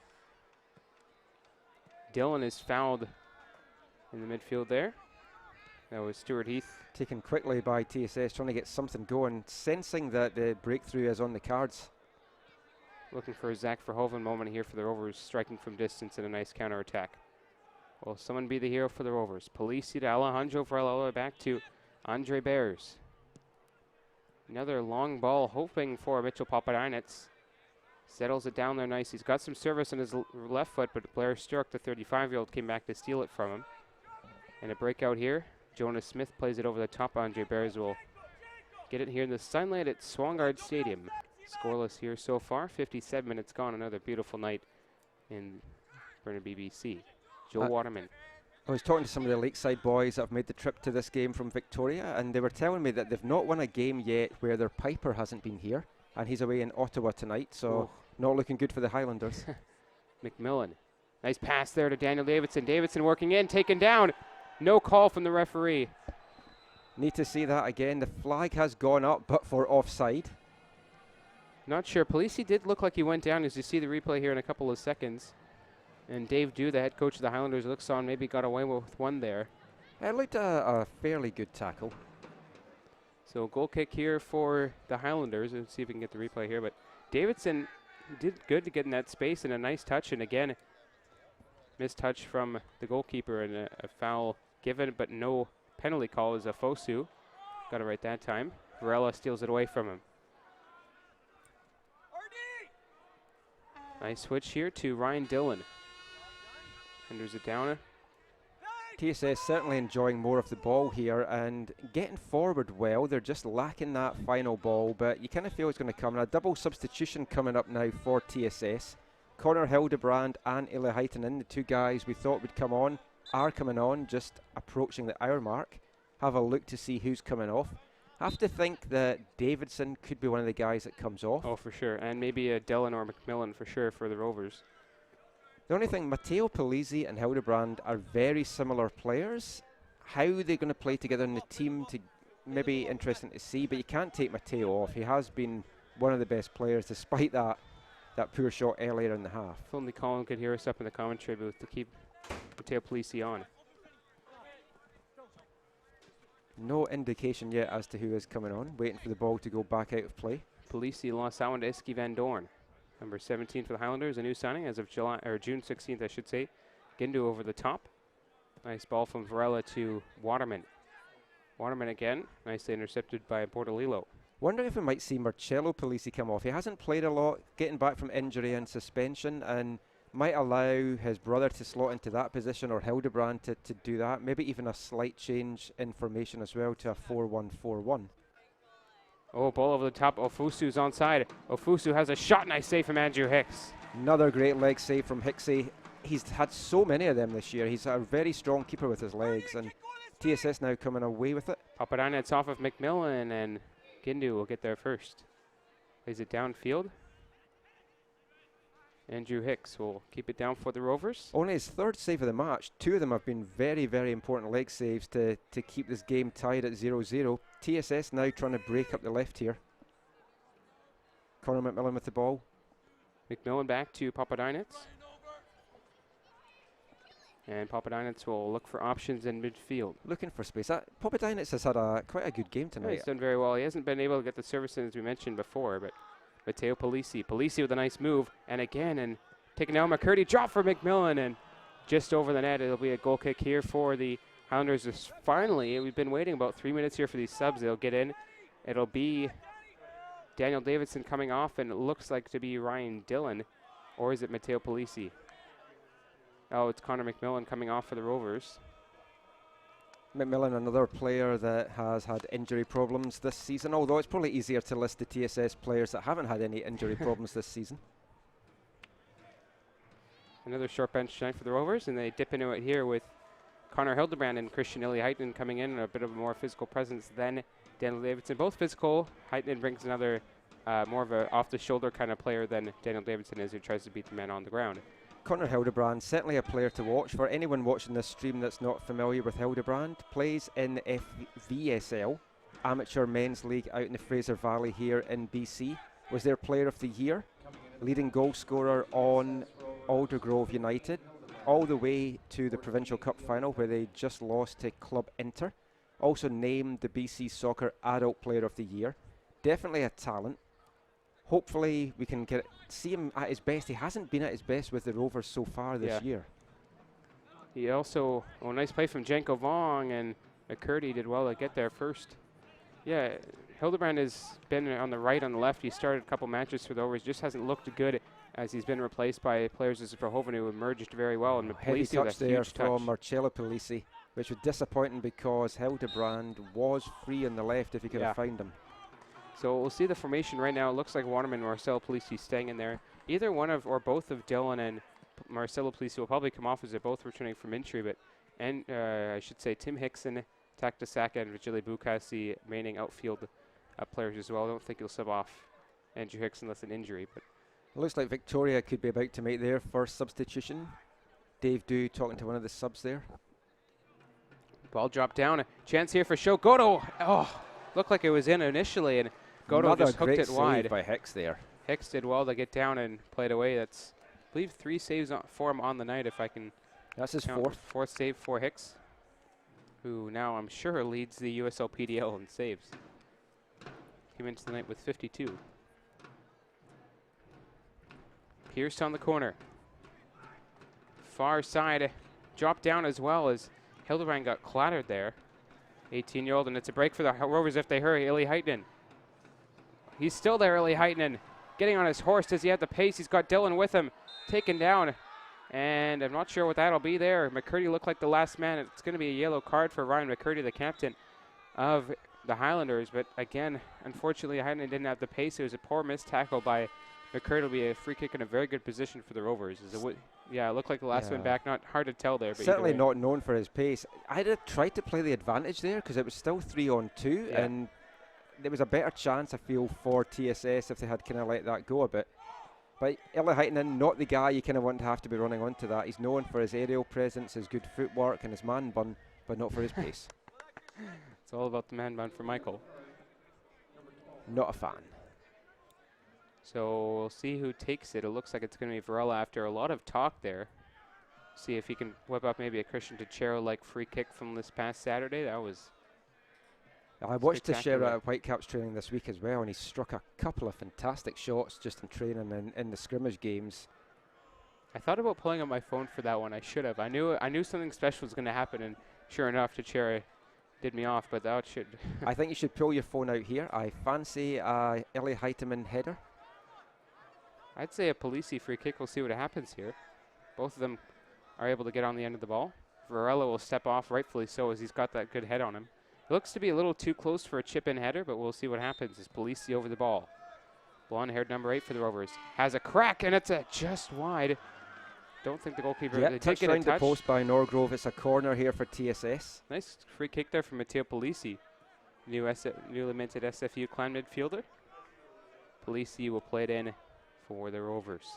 Dillon is fouled in the midfield there. That was Stuart Heath. Taken quickly by TSS, trying to get something going, sensing that the breakthrough is on the cards. Looking for a Zach Verhoeven moment here for the Rovers, striking from distance in a nice counter-attack. Will someone be the hero for the Rovers? Polisi to Alejandro Varela, back to Andre Bears. Another long ball, hoping for Mitchell Papadinitz. Settles it down there nice. He's got some service on his left foot, but Blair Sturrock, the 35-year-old, came back to steal it from him. And a breakout here. Jonas Smith plays it over the top. Andre Bears will get it here in the sunlight at Swangard Stadium. Scoreless here so far. 57 minutes gone. Another beautiful night in Burnaby, BC. Joe Waterman. I was talking to some of the Lakeside boys that have made the trip to this game from Victoria, and they were telling me that they've not won a game yet where their Piper hasn't been here, and he's away in Ottawa tonight, so not looking good for the Highlanders. McMillan. Nice pass there to Daniel Davidson. Davidson working in, taken down. No call from the referee. Need to see that again. The flag has gone up, but for offside. Not sure. Polisi did look like he went down, as you see the replay here in a couple of seconds. And Dave Dew, the head coach of the Highlanders, looks on, maybe got away with one there. It looked a fairly good tackle. So goal kick here for the Highlanders. Let's see if we can get the replay here. But Davidson did good to get in that space and a nice touch. And again, missed touch from the goalkeeper and a foul given, but no penalty call as a Fosu. Got it right that time. Varela steals it away from him. Nice switch here to Ryan Dillon. Tenders it down. TSS certainly enjoying more of the ball here and getting forward well. They're just lacking that final ball, but you kind of feel it's going to come. And a double substitution coming up now for TSS. Connor Hildebrand and Eli Heitonen, the two guys we thought would come on, are coming on, just approaching the hour mark. Have a look to see who's coming off. Have to think that Davidson could be one of the guys that comes off. Oh, for sure. And maybe a Dillon or McMillan for sure for the Rovers. The only thing, Matteo Polizzi and Hildebrand are very similar players. How they're going to play together in the team to maybe interesting to see, but you can't take Matteo off. He has been one of the best players despite that poor shot earlier in the half. If only Colin could hear us up in the commentary booth to keep Matteo Polizzi on. No indication yet as to who is coming on, waiting for the ball to go back out of play. Polizzi lost that one to Iski Van Dorn. Number 17 for the Highlanders, a new signing as of June 16th, I should say. Gindu over the top. Nice ball from Varela to Waterman. Waterman again, nicely intercepted by Bordalillo. Wonder if we might see Marcello Polizzi come off. He hasn't played a lot, getting back from injury and suspension, and might allow his brother to slot into that position or Hildebrand to do that. Maybe even a slight change in formation as well to a 4-1-4-1. Oh, ball over the top. Ofusu's onside. Ofusu has a shot. Nice save from Andrew Hicks. Another great leg save from Hicksy. He's had so many of them this year. He's a very strong keeper with his legs, and TSS now coming away with it. Papadanets off of McMillan, and Gindu will get there first. Plays it downfield. Andrew Hicks will keep it down for the Rovers. Only his third save of the match. Two of them have been very, very important leg saves to keep this game tied at 0-0. TSS now trying to break up the left here. Conor McMillan with the ball. McMillan back to Papadanets. And Papadanets will look for options in midfield. Looking for space. Papadanets has had quite a good game tonight. Yeah, he's done very well. He hasn't been able to get the service in as we mentioned before, but Matteo Polizzi. Polizzi with a nice move, and again, and taking down McCurdy. Drop for McMillan, and just over the net. It'll be a goal kick here for the Highlanders. Finally, we've been waiting about 3 minutes here for these subs. They'll get in. It'll be Daniel Davidson coming off, and it looks like to be Ryan Dillon, or is it Matteo Polizzi? Oh, it's Connor McMillan coming off for the Rovers. McMillan, another player that has had injury problems this season, although it's probably easier to list the TSS players that haven't had any injury problems this season. Another short bench tonight for the Rovers, and they dip into it here with Connor Hildebrand and Christian Ili Heitonen coming in, a bit of a more physical presence than Daniel Davidson. Both physical. Heitonen brings another more of a off-the-shoulder kind of player than Daniel Davidson is, who tries to beat the man on the ground. Connor Hildebrand, certainly a player to watch. For anyone watching this stream that's not familiar with Hildebrand, plays in the FVSL, Amateur Men's League out in the Fraser Valley here in BC. Was their player of the year, leading goal scorer on Aldergrove United, all the way to the Provincial Cup final where they just lost to Club Inter. Also named the BC Soccer Adult Player of the Year. Definitely a talent. Hopefully we can see him at his best. He hasn't been at his best with the Rovers so far this year. He also, nice play from Janko Vong, and McCurdy did well to get there first. Yeah, Hildebrand has been on the right, on the left. He started a couple matches for the Rovers, just hasn't looked good as he's been replaced by players as Verhoeven, who emerged very well. And heavy touch there from Marcello Polizzi, which was disappointing because Hildebrand was free on the left if he could have found him. So we'll see the formation right now. It looks like Waterman and Marcello Polizzi staying in there. Either one of or both of Dillon and Marcello Polizzi will probably come off as they're both returning from injury. But I should say Tim Hickson, Tak Tasaka, and Vajili Bukas, the remaining outfield players as well. I don't think he'll sub off Andrew Hicks unless an injury. But it looks like Victoria could be about to make their first substitution. Dave Dew talking to one of the subs there. Ball dropped down. A chance here for Shogoto. Oh, looked like it was in initially, and Goto just hooked it wide. By Hicks there. Hicks did well to get down and play it away. That's, I believe, 3 saves for him on the night, if I can. That's his fourth save for Hicks, who now I'm sure leads the USL PDL in saves. Came into the night with 52. Pierce on the corner. Far side, dropped down as well as Hildebrand got clattered there. 18-year-old, and it's a break for the Rovers if they hurry. Eli Heitnen. He's still there, Eli Heitnen. Getting on his horse. Does he have the pace? He's got Dylan with him. Taken down. And I'm not sure what that'll be there. McCurdy looked like the last man. It's going to be a yellow card for Ryan McCurdy, the captain of the Highlanders. But again, unfortunately, Heitnen didn't have the pace. It was a poor missed tackle by McCurdy. It'll be a free kick in a very good position for the Rovers. Yeah, it looked like the last one back. Not hard to tell there. But certainly not known for his pace. I'd have tried to play the advantage there because it was still 3-on-2, and there was a better chance, I feel, for TSS if they had kind of let that go a bit. But Eli Heitnen, not the guy you kind of want to have to be running onto that. He's known for his aerial presence, his good footwork, and his man bun, but not for his pace. It's all about the man bun for Michael. Not a fan. So we'll see who takes it. It looks like it's going to be Varela after a lot of talk there. See if he can whip up maybe a Christian Teixeira-like free kick from this past Saturday. That was I watched Teixeira at Whitecaps training this week as well, and he struck a couple of fantastic shots just in training and in the scrimmage games. I thought about pulling up my phone for that one. I should have. I knew something special was going to happen, and sure enough, Teixeira did me off, but that should. I think you should pull your phone out here. I fancy Eli Heitman header. I'd say a Polisi free kick. We'll see what happens here. Both of them are able to get on the end of the ball. Varela will step off, rightfully so, as he's got that good head on him. It looks to be a little too close for a chip-in header, but we'll see what happens. Is Polisi over the ball. Blonde-haired number 8 for the Rovers. Has a crack, and it's just wide. Don't think the goalkeeper... Yeah, touched around the post by Norgrove. It's a corner here for TSS. Nice free kick there from Matteo Polisi, newly minted SFU clan midfielder. Polisi will play it in for the Rovers.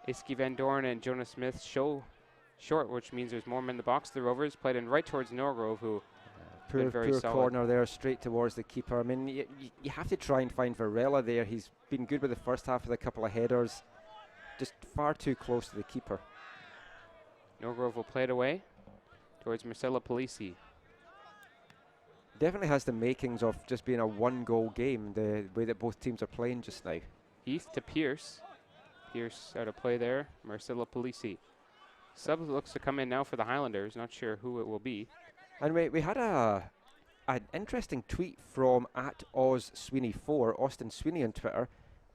Iski Van Doren and Jonas Smith show short, which means there's more men in the box. The Rovers played in right towards Norgrove, who poor corner there, straight towards the keeper. I mean, you have to try and find Varela there. He's been good with the first half with a couple of headers. Just far too close to the keeper. Norgrove will play it away towards Marcelo Polisi. Definitely has the makings of just being a one-goal game, the way that both teams are playing just now. Heath to Pierce. Pierce out of play there. Marcelo Polisi. Sub looks to come in now for the Highlanders. Not sure who it will be. And we had an interesting tweet from @OzSweeney4, Austin Sweeney on Twitter,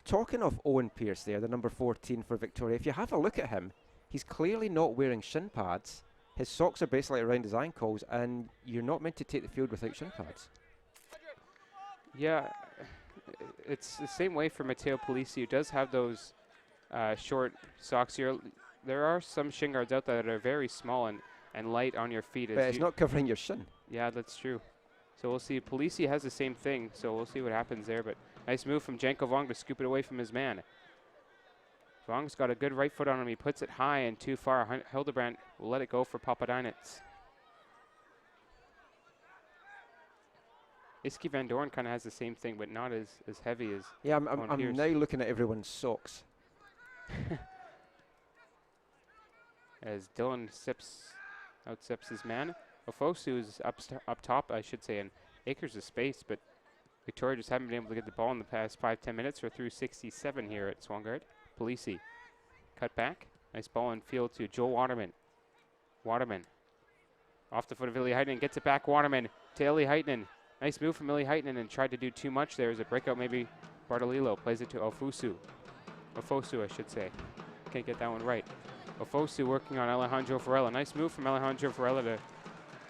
talking of Owen Pierce there, the number 14 for Victoria. If you have a look at him, he's clearly not wearing shin pads. His socks are basically around his ankles, and you're not meant to take the field without shin pads. Yeah, it's the same way for Matteo Polisi, who does have those short socks here. There are some shin guards out there that are very small and light on your feet. But it's not covering your shin. Yeah, that's true. So we'll see. Polisi has the same thing, so we'll see what happens there. But nice move from Janko Vong to scoop it away from his man. Vong's got a good right foot on him. He puts it high and too far. Hildebrandt will let it go for Papadinitz. Iski Van Doren kind of has the same thing, but not as heavy as Yeah, I'm now looking at everyone's socks. As Dylan outsips his man. Ofosu is up top, I should say, in acres of space, but Victoria just haven't been able to get the ball in the past 5-10 minutes. We're through 67 here at Swangard. Polisi, cut back. Nice ball in field to Joel Waterman. Waterman, off the foot of Ili Heitnen, gets it back. Waterman to Ili Heitnen. Nice move from Ili Heitnen, and tried to do too much there. As a breakout, maybe Bartolillo plays it to Ofosu, I should say. Can't get that one right. Ofosu working on Alejandro Varela. Nice move from Alejandro Varela to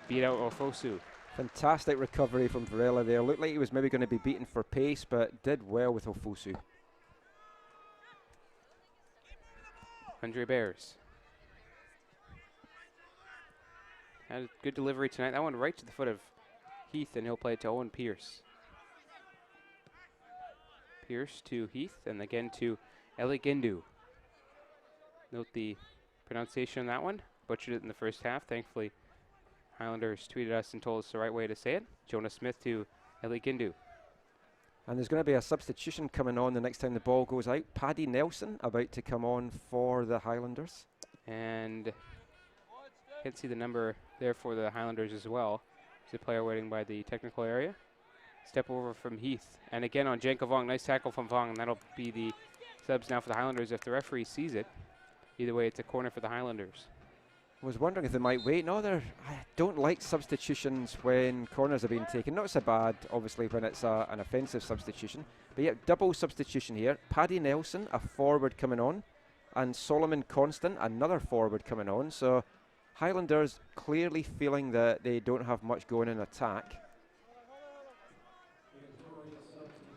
beat out Ofosu. Fantastic recovery from Varela there. Looked like he was maybe going to be beaten for pace, but did well with Ofosu. Andre Bears. Had a good delivery tonight. That one right to the foot of Heath, and he'll play it to Owen Pierce. Pierce to Heath, and again to Eli Gindu. Note the pronunciation on that one. Butchered it in the first half. Thankfully, Highlanders tweeted us and told us the right way to say it. Jonas Smith to Eli Gindu. And there's going to be a substitution coming on the next time the ball goes out. Paddy Nelson about to come on for the Highlanders. And you can see the number there for the Highlanders as well. There's a player waiting by the technical area. Step over from Heath. And again on Janko Vong. Nice tackle from Vong. And that'll be the subs now for the Highlanders if the referee sees it. Either way, it's a corner for the Highlanders. I was wondering if they might wait. No, I don't like substitutions when corners are being taken. Not so bad, obviously, when it's an offensive substitution. But yeah, double substitution here. Paddy Nelson, a forward coming on, and Solomon Constant, another forward coming on. So Highlanders clearly feeling that they don't have much going in attack.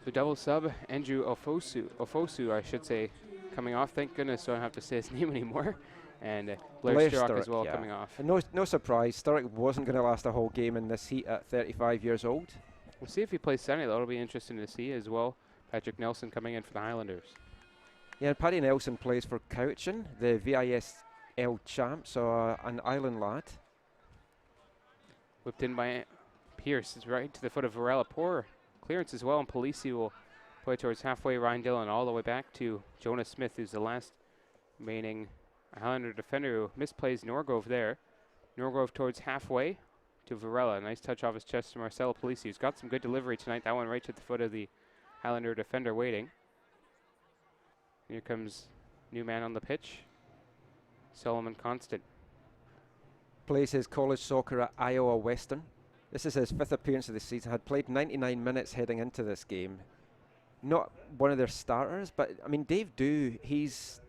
The double sub, Andrew Ofosu, I should say, coming off. Thank goodness so I don't have to say his name anymore. And Blair Sturrock as well, coming off. And no surprise, Sturrock wasn't going to last a whole game in this heat at 35 years old. We'll see if he plays Sunday. That'll be interesting to see as well. Patrick Nelson coming in for the Highlanders. Yeah, and Paddy Nelson plays for Cowichan, the VISL champ, so an island lad. Whipped in by Pierce. It's right to the foot of Varela. Poor clearance as well, and Polisi will play towards halfway. Ryan Dillon all the way back to Jonas Smith, who's the last remaining Highlander defender who misplays Norgrove there. Norgrove towards halfway to Varela. Nice touch off his chest to Marcelo Polisi, who's got some good delivery tonight. That one right to the foot of the Highlander defender waiting. Here comes new man on the pitch, Solomon Constant. Plays his college soccer at Iowa Western. This is his 5th appearance of the season. Had played 99 minutes heading into this game. Not one of their starters, but I mean, Dave Dew, he's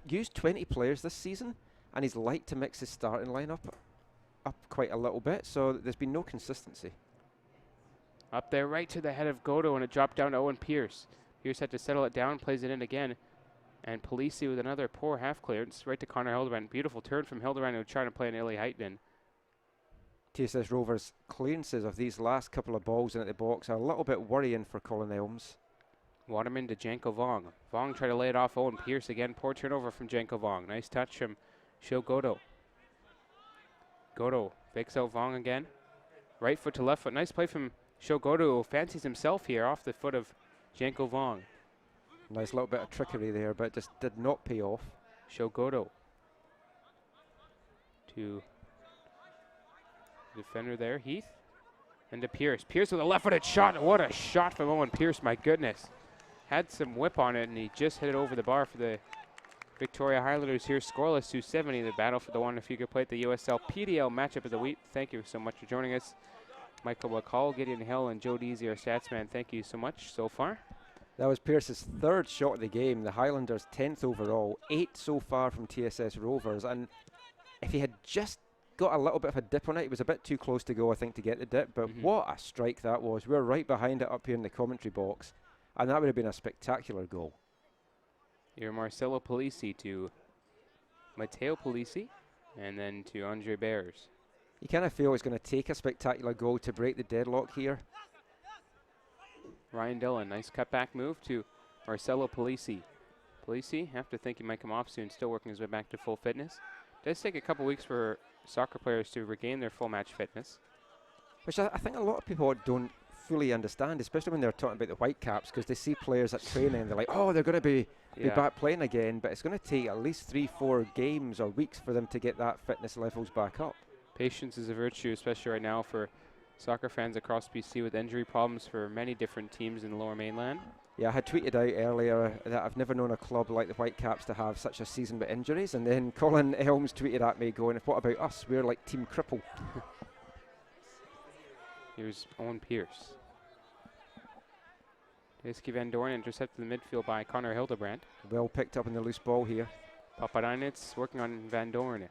used 20 players this season, and he's liked to mix his starting lineup up quite a little bit, so there's been no consistency. Up there right to the head of Godo, and it dropped down to Owen Pierce. Pierce had to settle it down, plays it in again, and Polisi with another poor half clearance right to Connor Hildebrand. Beautiful turn from Hildebrand, who trying to play an Illy Heitman. TSS Rovers' clearances of these last couple of balls in at the box are a little bit worrying for Colin Elms. Waterman to Janko Vong. Vong tried to lay it off Owen Pierce again. Poor turnover from Janko Vong. Nice touch from Sho Godo. Godo fakes out Vong again. Right foot to left foot. Nice play from Sho Godo, who fancies himself here off the foot of Janko Vong. Nice little bit of trickery there, but just did not pay off. Sho Godo to defender there, Heath. And to Pierce. Pierce with a left-footed shot. What a shot from Owen Pierce, my goodness. Had some whip on it, and he just hit it over the bar for the Victoria Highlanders here. Scoreless 270. The battle for the one if you could play at the USL PDL matchup of the week. Thank you so much for joining us. Michael McCall, Gideon Hill, and Joe Deasy, our stats man. Thank you so much so far. That was Pierce's 3rd shot of the game. The Highlanders 10th overall, 8 so far from TSS Rovers. And if he had just got a little bit of a dip on it, he was a bit too close to go, I think, to get the dip. But what a strike that was. We're right behind it up here in the commentary box. And that would have been a spectacular goal. Your Marcelo Polisi to Matteo Polisi, and then to Andre Bears. You kind of feel it's going to take a spectacular goal to break the deadlock here. Ryan Dillon, nice cutback move to Marcelo Polisi. Polisi, have to think he might come off soon, still working his way back to full fitness. Does take a couple weeks for soccer players to regain their full match fitness. Which I think a lot of people don't fully understand, especially when they're talking about the Whitecaps, because they see players at training and they're like, oh, they're going to be back playing again, but it's going to take at least 3-4 games or weeks for them to get that fitness levels back up. Patience is a virtue, especially right now for soccer fans across BC with injury problems for many different teams in the Lower Mainland. Yeah, I had tweeted out earlier that I've never known a club like the Whitecaps to have such a season with injuries, and then Colin Elms tweeted at me going, what about us? We're like Team Cripple. Here's Owen Pierce. Iski Van Doren intercepted in the midfield by Connor Hildebrand. Well picked up in the loose ball here. Papadanitz working on Van Doren.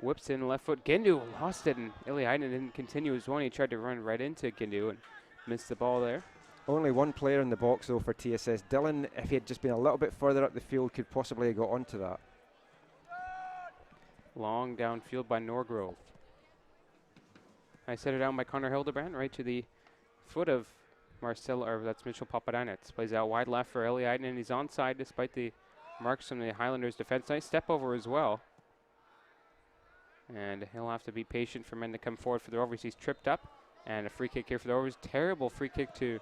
Whips in left foot. Gindu lost it, and Iliainen didn't continue his one. He tried to run right into Gindu and missed the ball there. Only one player in the box, though, for TSS. Dillon, if he had just been a little bit further up the field, could possibly have got onto that. Long downfield by Norgrove. I set it down by Connor Hildebrand, right to the foot of Marcelo, or that's Mitchell Papadanitz. Plays out wide left for Iliainen, and he's onside despite the marks from the Highlanders defense. Nice step over as well. And he'll have to be patient for men to come forward for the Rovers. He's tripped up, and a free kick here for the Rovers. Terrible free kick to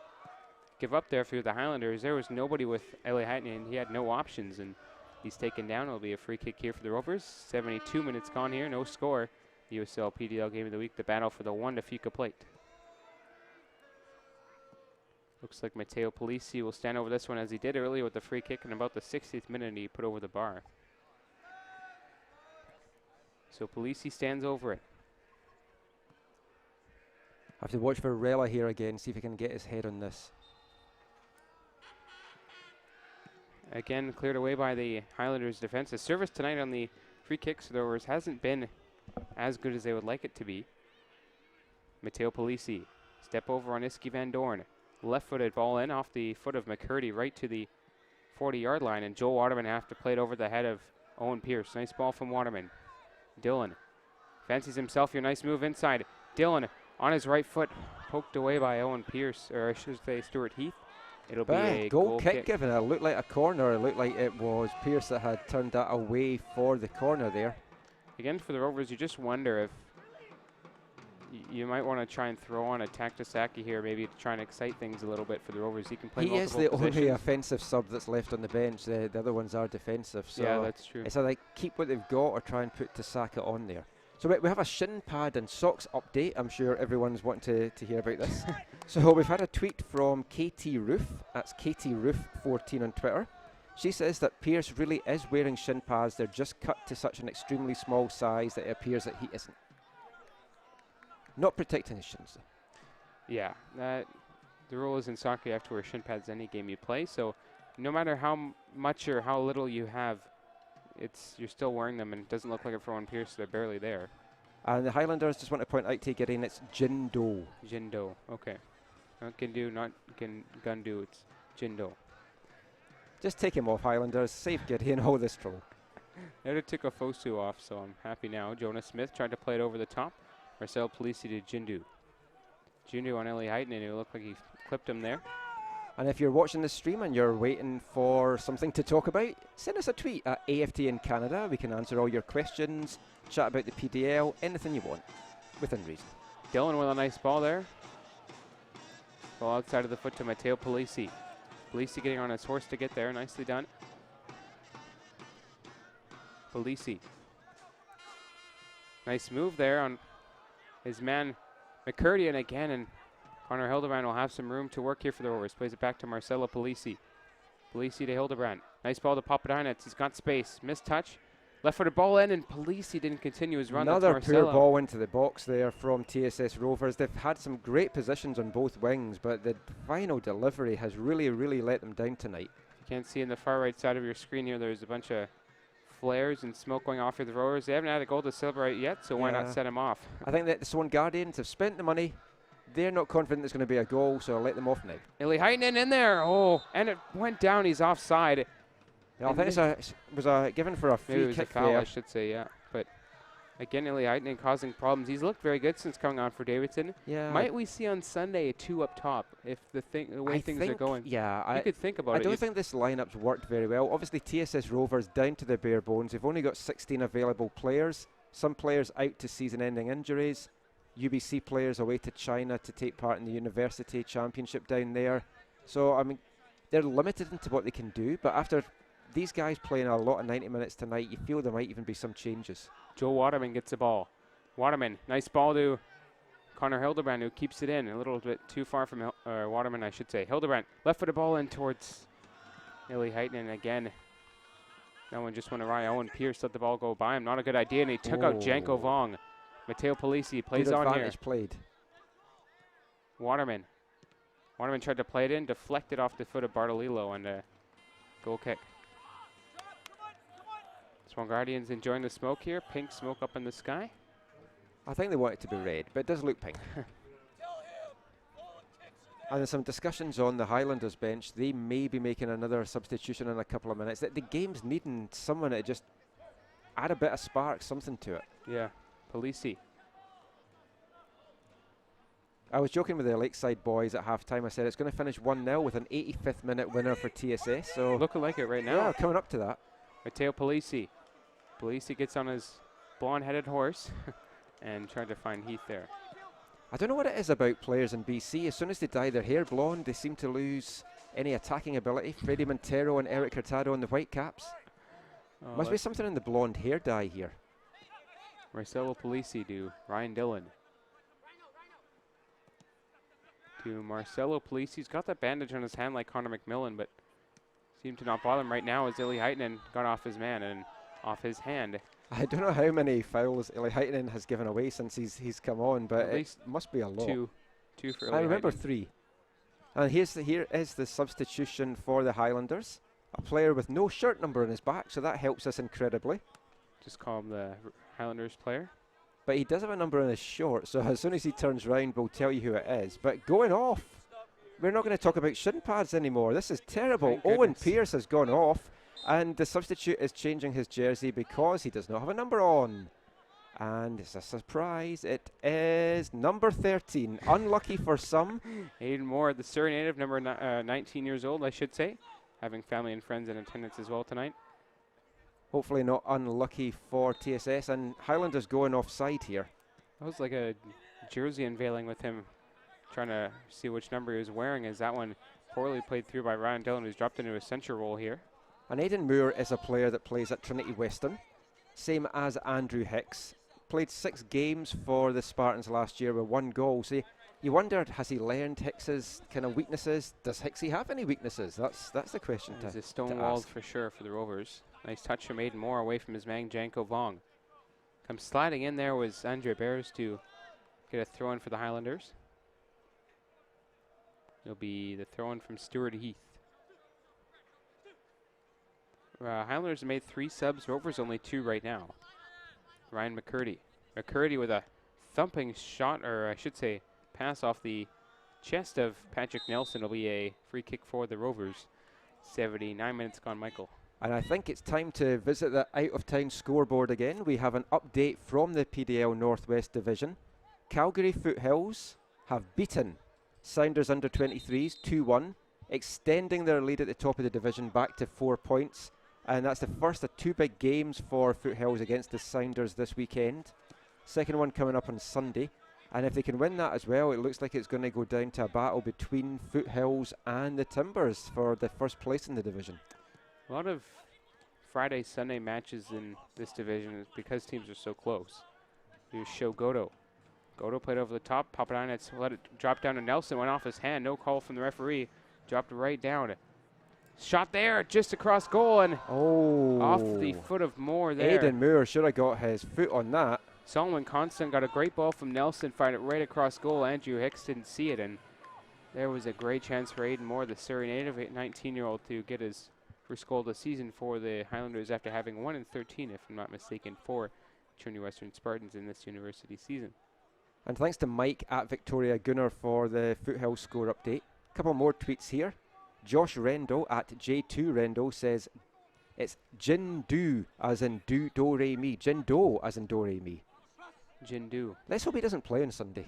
give up there for the Highlanders. There was nobody with Eli Hatton, and he had no options, and he's taken down. It'll be a free kick here for the Rovers. 72 minutes gone here, no score. USL PDL game of the week, the battle for the one to Fuca plate. Looks like Matteo Polisi will stand over this one as he did earlier with the free kick in about the 60th minute he put over the bar. So Polisi stands over it. I have to watch for Rella here again, see if he can get his head on this. Again, cleared away by the Highlanders defense. The service tonight on the free kicks for the Rovers hasn't been as good as they would like it to be. Matteo Polisi, step over on Iski Van Dorn. Left-footed ball in off the foot of McCurdy right to the 40-yard line, and Joel Waterman have to play it over the head of Owen Pierce. Nice ball from Waterman. Dillon fancies himself here. Nice move inside. Dillon on his right foot, poked away by Owen Pierce, or I should say Stuart Heath. It'll be a goal kick given. It looked like a corner. It looked like it was Pierce that had turned that away for the corner there. Again, for the Rovers, you just wonder if you might want to try and throw on a Taktasaki here, maybe to try and excite things a little bit for the Rovers. He can play multiple positions. He is the only offensive sub that's left on the bench. The other ones are defensive. So yeah, that's true. It's either keep what they've got or try and put Tasaka on there. So we have a shin pad and socks update. I'm sure everyone's wanting to hear about this. So we've had a tweet from KT Roof. That's KT Roof 14 on Twitter. She says that Pierce really is wearing shin pads. They're just cut to such an extremely small size that it appears that he isn't. Not protecting his shins. Yeah, the rule is in soccer you have to wear shin pads any game you play. So no matter how much or how little you have, you're still wearing them, and it doesn't look like it for Owen Pierce. They're barely there. And the Highlanders, just want to point out to you, Gideon, it's Jindo. Jindo, okay. Not Gindu, not Gundu, it's Jindo. Just take him off, Highlanders. Save Gideon all this trouble. They took a Fosu off, so I'm happy now. Jonas Smith tried to play it over the top. Marcel Polisi to Jindu. Jindu on Eli Heitnen, who looked like he clipped him there. And if you're watching the stream and you're waiting for something to talk about, send us a tweet at AFT in Canada. We can answer all your questions, chat about the PDL, anything you want, within reason. Dillon with a nice ball there. Ball outside of the foot to Matteo Polisi. Polisi getting on his horse to get there. Nicely done. Polisi. Nice move there on his man McCurdy, and again, Connor Hildebrand will have some room to work here for the Rovers. Plays it back to Marcelo Polisi. Polisi to Hildebrand. Nice ball to Papadinets. He's got space. Missed touch. Left-footed ball in, and Polisi didn't continue his run. Another poor ball into the box there from TSS Rovers. They've had some great positions on both wings, but the final delivery has really, really let them down tonight. You can't see in the far right side of your screen here, there's a bunch of flares and smoke going off for the Rovers. They haven't had a goal to celebrate yet, so why not set them off? I think that the Swangardians have spent the money. They're not confident there's going to be a goal, so I'll let them off now. Eli Heitnen in there. Oh, and it went down. He's offside. Yeah, I think it was given for a free kick a foul, there. I should say, yeah. But again, Eli Heitnen causing problems. He's looked very good since coming on for Davidson. Yeah. Might we see on Sunday a 2 up top if the way things are going? Yeah. You could think about it. I don't think this lineup's worked very well. Obviously, TSS Rovers down to their bare bones. They've only got 16 available players. Some players out to season-ending injuries. UBC players away to China to take part in the university championship down there. So, I mean, they're limited into what they can do. But after these guys playing a lot of 90 minutes tonight, you feel there might even be some changes. Joe Waterman gets the ball. Waterman, nice ball to Connor Hildebrand, who keeps it in a little bit too far from Waterman, I should say. Hildebrand, left-footed ball in towards Eli Heitnen again. That one just went awry. Owen Pierce let the ball go by him. Not a good idea, and he took out Janko Vong. Matteo Polisi plays on here. Played. Waterman. Waterman tried to play it in, deflected off the foot of Bartolillo, and a goal kick. Swangardians enjoying the smoke here. Pink smoke up in the sky. I think they want it to be red, but it does look pink. And there's some discussions on the Highlanders bench. They may be making another substitution in a couple of minutes. The game's needing someone to just add a bit of spark, something to it. Yeah, Polisi. I was joking with the Lakeside boys at halftime. I said it's going to finish 1-0 with an 85th minute winner for TSS. So looking like it right now. Yeah, coming up to that. Matteo Polisi. Polisi gets on his blonde-headed horse and tried to find Heath there. I don't know what it is about players in BC. As soon as they dye their hair blonde, they seem to lose any attacking ability. Freddie Montero and Eric Hurtado in the white caps. Must be something in the blonde hair dye here. Marcelo Polisi to Ryan Dillon. to Marcelo Police. He's got that bandage on his hand like Connor McMillan, but seemed to not bother him right now as Illy Heitinen got off his man and off his hand. I don't know how many fouls Illy Heitinen has given away since he's come on, but At it least must be a lot. Two for Illy I remember Heitinen. 3. And here is the substitution for the Highlanders. A player with no shirt number on his back, so that helps us incredibly. Just call him the Highlanders player. But he does have a number on his short, so as soon as he turns round, we'll tell you who it is. But going off, we're not going to talk about shin pads anymore. This is terrible. Thank Owen goodness. Pearce has gone off, and the substitute is changing his jersey because he does not have a number on. And it's a surprise. It is number 13. Unlucky for some. Aiden Moore, the Surrey native, number 19 years old, I should say. Having family and friends in attendance as well tonight. Hopefully not unlucky for TSS, and Highlanders going offside here. That was like a jersey unveiling with him trying to see which number he was wearing, as that one poorly played through by Ryan Dillon, who's dropped into a centre role here. And Aidan Moore is a player that plays at Trinity Western, same as Andrew Hicks. Played 6 games for the Spartans last year with 1 goal. So you wondered, has he learned Hicks's kind of weaknesses? Does Hicksy have any weaknesses? That's the question He's to a stonewalled ask. for sure for the Rovers. Nice touch from Aiden Moore away from his man Janko Vong. Comes sliding in there was Andre Bears to get a throw in for the Highlanders. It'll be the throw in from Stuart Heath. Highlanders have made 3 subs, Rovers only 2 right now. Ryan McCurdy. McCurdy with a thumping shot, or I should say pass off the chest of Patrick Nelson. Will be a free kick for the Rovers. 79 minutes gone, Michael. And I think it's time to visit the out-of-town scoreboard again. We have an update from the PDL Northwest Division. Calgary Foothills have beaten Sounders under-23s 2-1, extending their lead at the top of the division back to 4 points. And that's the first of 2 big games for Foothills against the Sounders this weekend. Second one coming up on Sunday. And if they can win that as well, it looks like it's going to go down to a battle between Foothills and the Timbers for the first place in the division. A lot of Friday, Sunday matches in this division is because teams are so close. Here's Sho Godo. Godo played over the top. Papadinets let it drop down to Nelson. Went off his hand. No call from the referee. Dropped right down. Shot there just across goal and off the foot of Moore there. Aidan Moore should have got his foot on that. Solomon Constant got a great ball from Nelson. Fired it right across goal. Andrew Hicks didn't see it. And there was a great chance for Aiden Moore, the Surrey native, 19-year-old, to get his first goal of the season for the Highlanders after having 1 in 13, if I'm not mistaken, for Trinity Western Spartans in this university season. And thanks to Mike at Victoria Gunner for the Foothills score update. A couple more tweets here. Josh Rendo at J2 Rendo says it's Jindu as in do re mi. Jindo as in do re mi. Jindu. Let's hope he doesn't play on Sunday.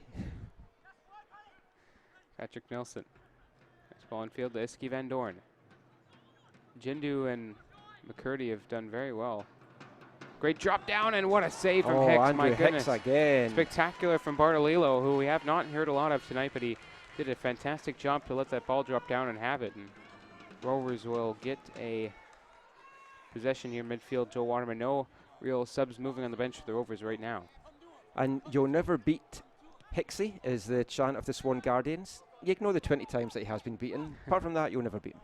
Patrick Nelson. Nice ball in field to Iski Van Dorn. Jindu and McCurdy have done very well. Great drop down, and what a save from Hicks, Andrew my goodness. Hicks again. Spectacular from Bartolillo, who we have not heard a lot of tonight, but he did a fantastic job to let that ball drop down and have it. And Rovers will get a possession here midfield. Joe Waterman, no real subs moving on the bench for the Rovers right now. And you'll never beat Hicksy is the chant of the Swan Guardians. You ignore the 20 times that he has been beaten. Apart from that, you'll never beat him.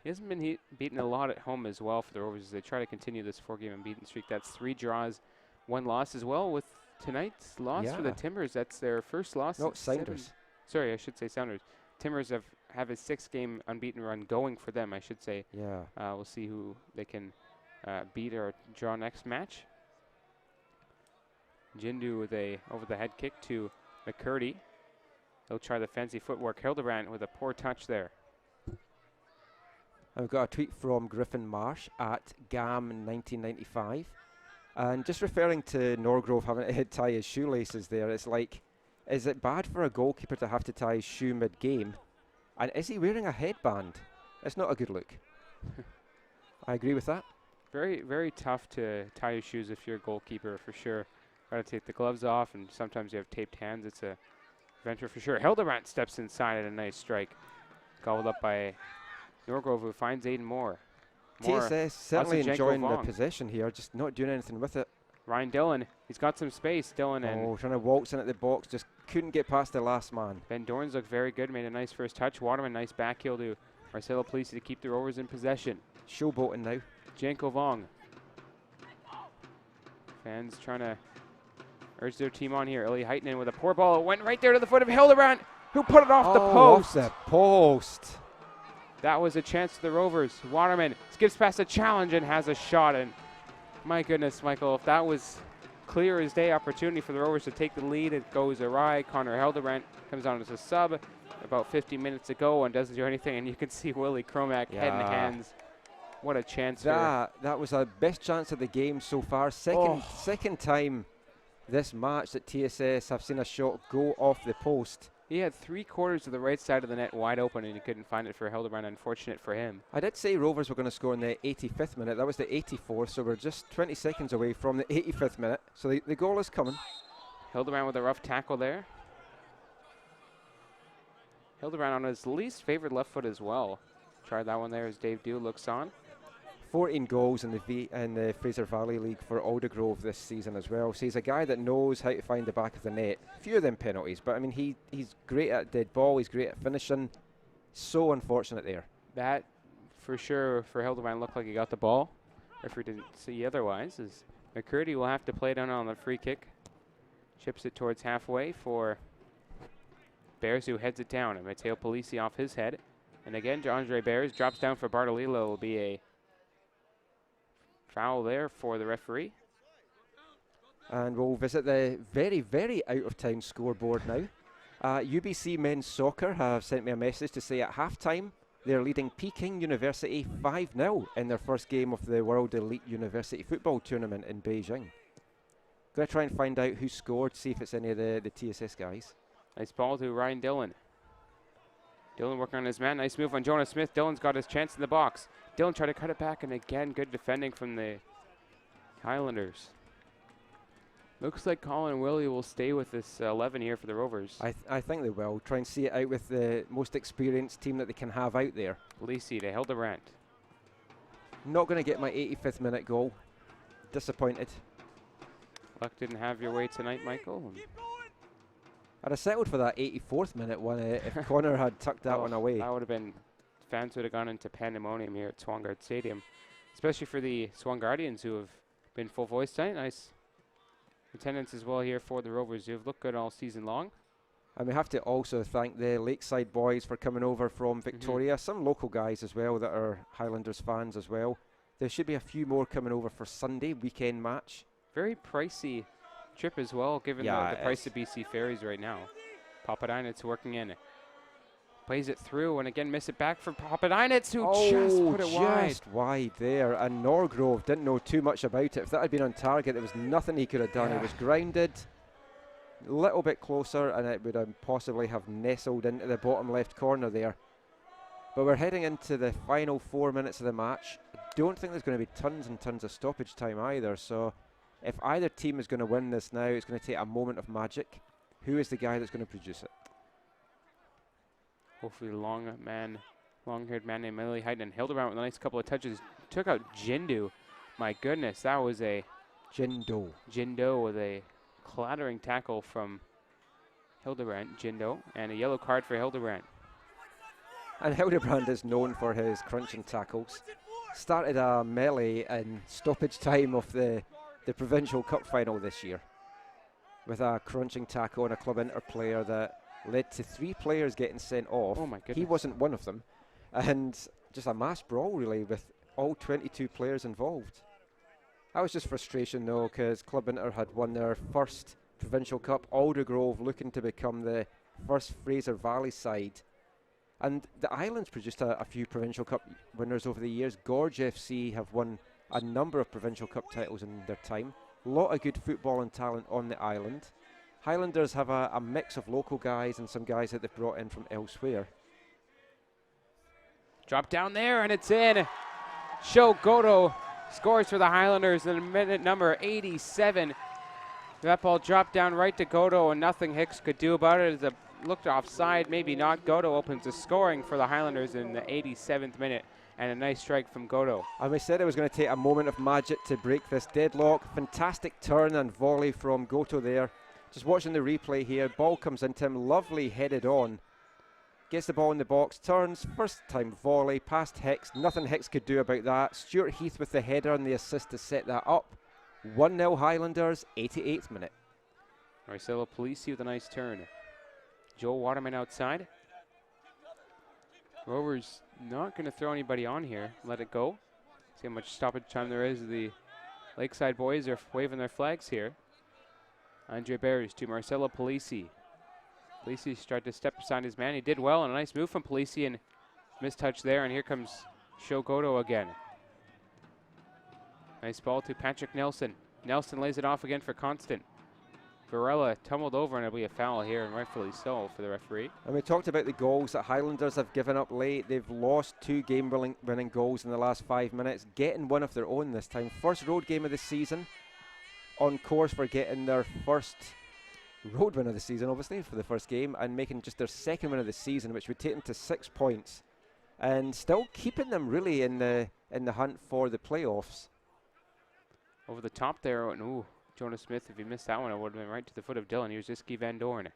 He hasn't been beaten a lot at home as well for the Rovers as they try to continue this 4-game unbeaten streak. That's 3 draws, 1 loss as well. With tonight's loss for the Timbers, that's their first loss. No, Sounders. Sorry, I should say Sounders. Timbers have a 6-game unbeaten run going for them, I should say. Yeah. We'll see who they can beat or draw next match. Jindu with a over-the-head kick to McCurdy. He'll try the fancy footwork. Hildebrand with a poor touch there. I've got a tweet from Griffin Marsh at GAM1995. And just referring to Norgrove having to tie his shoelaces there, it's like, is it bad for a goalkeeper to have to tie his shoe mid-game? And is he wearing a headband? It's not a good look. I agree with that. Very, very tough to tie your shoes if you're a goalkeeper, for sure. Got to take the gloves off, and sometimes you have taped hands. It's a adventure for sure. Hildebrand steps inside at a nice strike. Gobbled up by Norgrove, who finds Aiden Moore. TSS certainly Janko enjoying the Vong. possession here, just not doing anything with it. Ryan Dillon, he's got some space. Dillon and Trying to waltz in at the box, just couldn't get past the last man. Van Dorn's looked very good, made a nice first touch. Waterman, nice back heel to Marcelo Polisi to keep the Rovers in possession. Showboating now. Janko Vong. Fans trying to urge their team on here. Eli Heitnen with a poor ball. It went right there to the foot of Hildebrandt, who put it off the post. Off the post. That was a chance for the Rovers. Waterman skips past a challenge and has a shot. And my goodness, Michael, if that was clear as day opportunity for the Rovers to take the lead, it goes awry. Connor Hildebrandt comes on as a sub about 50 minutes ago and doesn't do anything. And you can see Willie Cromack head and hands. What a chance. That was our best chance of the game so far. Second time this match that TSS have seen a shot go off the post. He had 3/4 of the right side of the net wide open, and he couldn't find it for Hildebrandt. Unfortunate for him. I did say Rovers were going to score in the 85th minute. That was the 84th, so we're just 20 seconds away from the 85th minute. So the goal is coming. Hildebrandt with a rough tackle there. Hildebrandt on his least favorite left foot as well. Tried that one there as Dave Dew looks on. 14 goals in the Fraser Valley League for Aldergrove this season as well. So he's a guy that knows how to find the back of the net. A few of them penalties, but I mean he's great at dead ball. He's great at finishing. So unfortunate there. That for sure for Hildebrandt looked like he got the ball. If we didn't see otherwise, as McCurdy will have to play down on the free kick. Chips it towards halfway for Bears, who heads it down. And Matteo Polisi off his head. And again, Andre Bears drops down for Bartolillo. Will be a foul there for the referee. And we'll visit the very, very out-of-town scoreboard now. UBC Men's Soccer have sent me a message to say at halftime they're leading Peking University 5-0 in their first game of the World Elite University Football Tournament in Beijing. Going to try and find out who scored, see if it's any of the TSS guys. Nice ball to Ryan Dillon. Dillon working on his man. Nice move on Jonas Smith. Dillon's got his chance in the box. Dillon tried to cut it back, and again, good defending from the Highlanders. Looks like Colin and Willie will stay with this 11 here for the Rovers. I think they will. Try and see it out with the most experienced team that they can have out there. Lacey to Hildebrandt. Not going to get my 85th minute goal. Disappointed. Luck didn't have your way tonight, Michael. I'd have settled for that 84th minute one if Connor had tucked that one away. That would have been, fans would have gone into pandemonium here at Swangard Stadium, especially for the Swangardians who have been full voice tonight. Nice attendance as well here for the Rovers, who have looked good all season long. And we have to also thank the Lakeside boys for coming over from Victoria. Some local guys as well that are Highlanders fans as well. There should be a few more coming over for Sunday weekend match. Very pricey trip as well, given the price of BC ferries right now. Papadinets working in. Plays it through, and again miss it back for Papadinets, who just put it wide. Just wide there. And Norgrove didn't know too much about it. If that had been on target, there was nothing he could have done. It was grounded a little bit closer, and it would possibly have nestled into the bottom left corner there. But we're heading into the final 4 minutes of the match. I don't think there's going to be tons and tons of stoppage time either. So if either team is going to win this now, it's going to take a moment of magic. Who is the guy that's going to produce it? Hopefully the long-haired man named Millie Heiden. Hildebrandt with a nice couple of touches. Took out Jindu. My goodness, that was a Jindo with a clattering tackle from Hildebrandt. Jindo, and a yellow card for Hildebrandt. And Hildebrandt is known for his crunching tackles. Started a melee in stoppage time of the Provincial Cup final this year with a crunching tackle on a Club Inter player that led to 3 players getting sent off. Oh my goodness. He wasn't one of them. And just a mass brawl really with all 22 players involved. That was just frustration though, because Club Inter had won their first Provincial Cup. Aldergrove looking to become the first Fraser Valley side. And the Islands produced a few Provincial Cup winners over the years. Gorge FC have won a number of Provincial Cup titles in their time. A lot of good football and talent on the island. Highlanders have a mix of local guys and some guys that they've brought in from elsewhere. Drop down there, and it's in. Sho Goto scores for the Highlanders in minute number 87. That ball dropped down right to Goto, and nothing Hicks could do about it. As it looked offside, maybe not. Goto opens the scoring for the Highlanders in the 87th minute, and a nice strike from Goto. And we said it was going to take a moment of magic to break this deadlock. Fantastic turn and volley from Goto there. Just watching the replay here, ball comes into him, lovely headed on. Gets the ball in the box, turns, first time volley, past Hicks. Nothing Hicks could do about that. Stuart Heath with the header and the assist to set that up. 1-0 Highlanders, 88th minute. Marcelo Polisi with a nice turn. Joel Waterman outside. Rovers not going to throw anybody on here. Let it go. See how much stoppage time there is. The Lakeside boys are waving their flags here. Andre Barrios to Marcelo Polisi. Polisi tried to step beside his man. He did well, and a nice move from Polisi, and mistouch there, and here comes Shogoto again. Nice ball to Patrick Nelson. Nelson lays it off again for Constant. Varela tumbled over, and it'll be a foul here, and rightfully so for the referee. And we talked about the goals that Highlanders have given up late. They've lost 2 game-winning goals in the last 5 minutes, getting one of their own this time. First road game of the season, on course for getting their first road win of the season, obviously, for the first game, and making just their second win of the season, which would take them to 6 points, and still keeping them really in the hunt for the playoffs. Over the top there, and ooh, Jonas Smith, if he missed that one, it would have been right to the foot of Dylan. Here's Iski Van Dorn.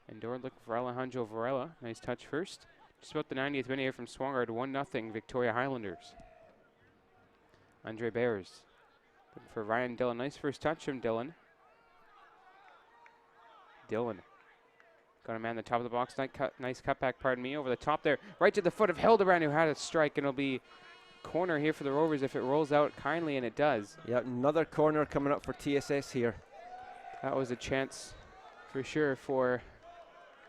Van Dorn looking for Alejandro Varela. Nice touch first. Just about the 90th minute here from Swangard, 1-0 Victoria Highlanders. Andre Bears looking for Ryan Dillon. Nice first touch from Dillon. Dillon got a man at the top of the box. Nice cutback, pardon me, over the top there. Right to the foot of Hildebrand, who had a strike, and it'll be corner here for the Rovers if it rolls out kindly, and it does. Yeah, another corner coming up for TSS here. That was a chance for sure for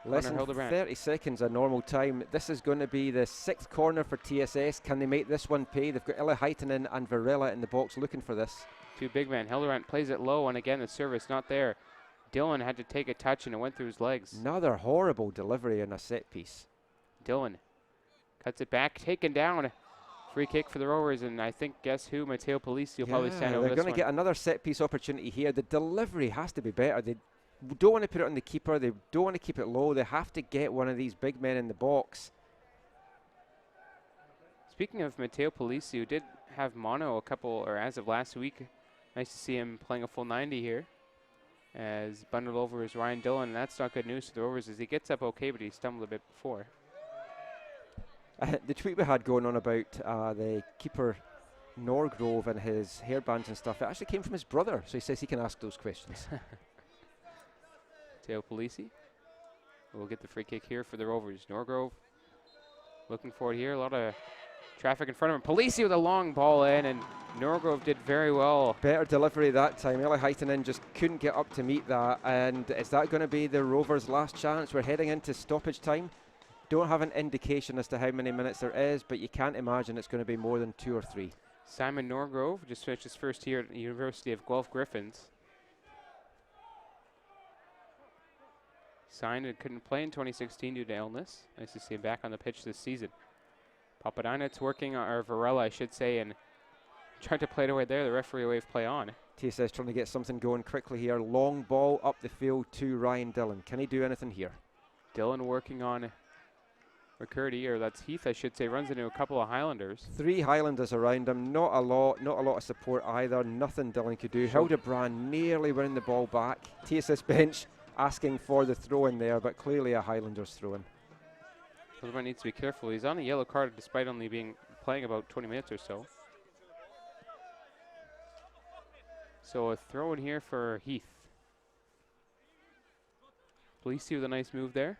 Less Connor than Hildebrand. 30 seconds of normal time. This is going to be the 6th corner for TSS. Can they make this one pay? They've got Ella Heitinen and Varela in the box looking for this. 2 big men. Hildebrand plays it low, and again the service not there. Dillon had to take a touch, and it went through his legs. Another horrible delivery in a set piece. Dillon cuts it back, taken down. Free kick for the Rovers, and I think, guess who? Matteo Polisi will probably stand over they're this going one. to get another set piece opportunity here. The delivery has to be better. They don't want to put it on the keeper. They don't want to keep it low. They have to get one of these big men in the box. Speaking of Matteo Polisi, who did have mono as of last week. Nice to see him playing a full 90 here. As bundled over is Ryan Dillon, and that's not good news for the Rovers as he gets up okay, but he stumbled a bit before. The tweet we had going on about the keeper Norgrove and his hairbands and stuff, it actually came from his brother, so he says he can ask those questions. Matteo Polisi will get the free kick here for the Rovers. Norgrove looking for it here. A lot of traffic in front of him. Polisi with a long ball in, and Norgrove did very well. Better delivery that time. Eli Heitinen just couldn't get up to meet that. And is that going to be the Rovers' last chance? We're heading into stoppage time. Don't have an indication as to how many minutes there is, but you can't imagine it's going to be more than 2 or 3. Simon Norgrove just finished his first year at the University of Guelph Griffins. Signed and couldn't play in 2016 due to illness. Nice to see him back on the pitch this season. Papadinet's working, or Varela, I should say, and tried to play it away there. The referee waved play on. TSS trying to get something going quickly here. Long ball up the field to Ryan Dillon. Can he do anything here? Dillon working on McCurdy, or that's Heath, I should say, runs into a couple of Highlanders. 3 Highlanders around him. Not a lot of support either. Nothing Dillon could do. Hildebrand nearly winning the ball back. TSS bench asking for the throw in there, but clearly a Highlanders throw in. Hildebrand needs to be careful. He's on a yellow card despite only playing about 20 minutes or so. So a throw in here for Heath. Polisi with a nice move there.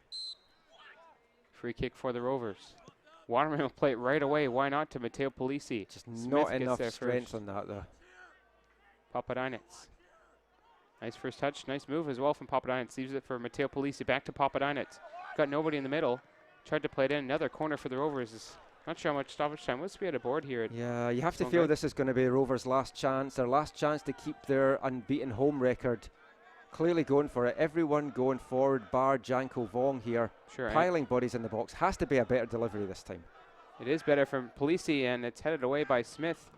Free kick for the Rovers. Waterman will play it right away. Why not to Matteo Polisi? Just Smith not gets enough there strength first. on that though. Papadinets. Nice first touch. Nice move as well from Papadinets. Leaves it for Matteo Polisi. Back to Papadinets. Got nobody in the middle. Tried to play it in. Another corner for the Rovers. Not sure how much stoppage time. What's we had a board here? Yeah, you have to feel this is going to be Rovers' last chance. Their last chance to keep their unbeaten home record. Clearly going for it. Everyone going forward, bar Janko Vong here. Sure. Piling bodies in the box. Has to be a better delivery this time. It is better from Polisi, and it's headed away by Smith.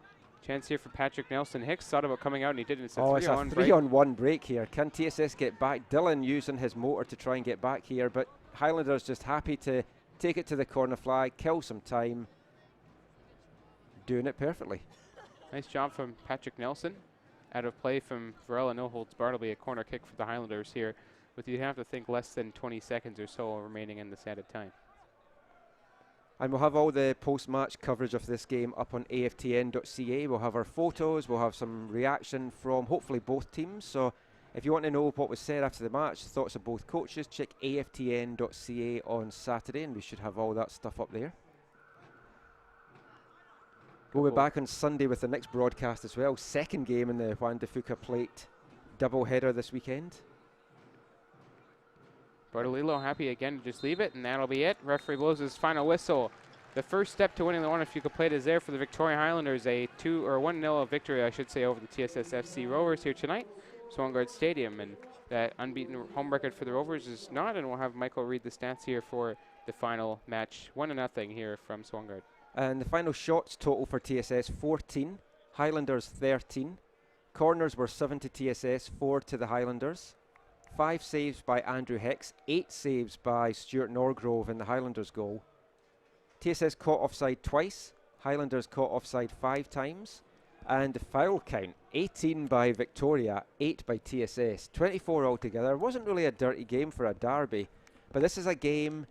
Chance here for Patrick Nelson. Hicks thought about coming out, and he didn't. It's a 3-on-1 break. 3-on-1 break here. Can TSS get back? Dillon using his motor to try and get back here, but Highlanders just happy to take it to the corner flag, kill some time. Doing it perfectly. Nice job from Patrick Nelson. out of play from Varela. No holds barred. It'll be a corner kick for the Highlanders here, with you'd have to think less than 20 seconds or so remaining in this added time. And we'll have all the post-match coverage of this game up on aftn.ca. We'll have our photos, we'll have some reaction from hopefully both teams. So if you want to know what was said after the match, thoughts of both coaches, check aftn.ca on Saturday, and we should have all that stuff up there. We'll be back on Sunday with the next broadcast as well. Second game in the Juan de Fuca Plate doubleheader this weekend. Bartolillo happy again to just leave it, and that'll be it. Referee blows his final whistle. The first step to winning the Juan de Fuca Plate is there for the Victoria Highlanders. A 1-0 victory, I should say, over the TSS FC Rovers here tonight, Swangard Stadium. And that unbeaten home record for the Rovers is not, and we'll have Michael read the stats here for the final match. 1-0 here from Swangard. And the final shots total for TSS 14, Highlanders 13. Corners were 7 to TSS, 4 to the Highlanders. 5 saves by Andrew Hicks, 8 saves by Stuart Norgrove in the Highlanders goal. TSS caught offside twice, Highlanders caught offside 5 times. And the foul count, 18 by Victoria, 8 by TSS, 24 altogether. Wasn't really a dirty game for a derby, but this is a game,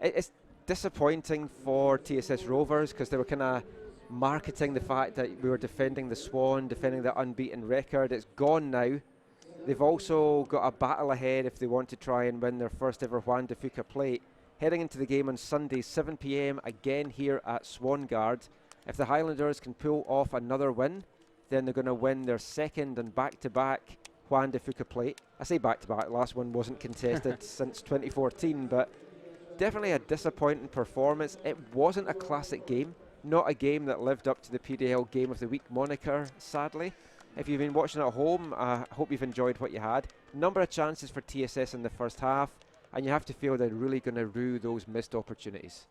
it's disappointing for TSS Rovers because they were kind of marketing the fact that we were defending the Swan, defending the unbeaten record. It's gone now. They've also got a battle ahead if they want to try and win their first ever Juan de Fuca Plate. Heading into the game on Sunday, 7 p.m, again here at Swangard. If the Highlanders can pull off another win, then they're going to win their second and back-to-back Juan de Fuca Plate. I say back-to-back, last one wasn't contested since 2014, but definitely a disappointing performance. It wasn't a classic game, not a game that lived up to the PDL Game of the Week moniker, sadly. If you've been watching at home, I hope you've enjoyed what you had. Number of chances for TSS in the first half, and you have to feel they're really going to rue those missed opportunities.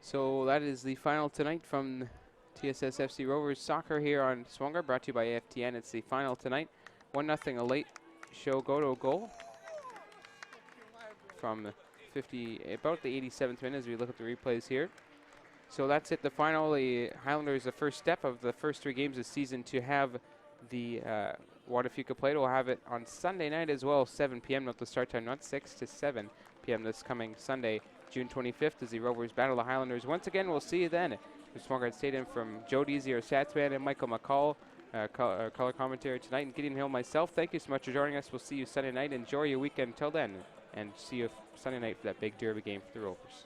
So that is the final tonight from TSS FC Rovers Soccer here on Swangard, brought to you by AFTN. It's the final tonight. 1-0, a late show goal from about the 87th minute as we look at the replays here. So that's it, the final. The Highlanders, the first step of the first 3 games this season to have the Juan de Fuca Plate. We'll have it on Sunday night as well, 7 p.m. Note the start time, not 6 to 7 p.m. this coming Sunday, June 25th, as the Rovers battle the Highlanders. Once again, we'll see you then at Swangard Stadium. From Joe Deasy, our stats man, and Michael McCall, color commentary tonight, and Gideon Hill, myself. Thank you so much for joining us. We'll see you Sunday night. Enjoy your weekend until then, and see you Sunday night for that big derby game for the Rovers.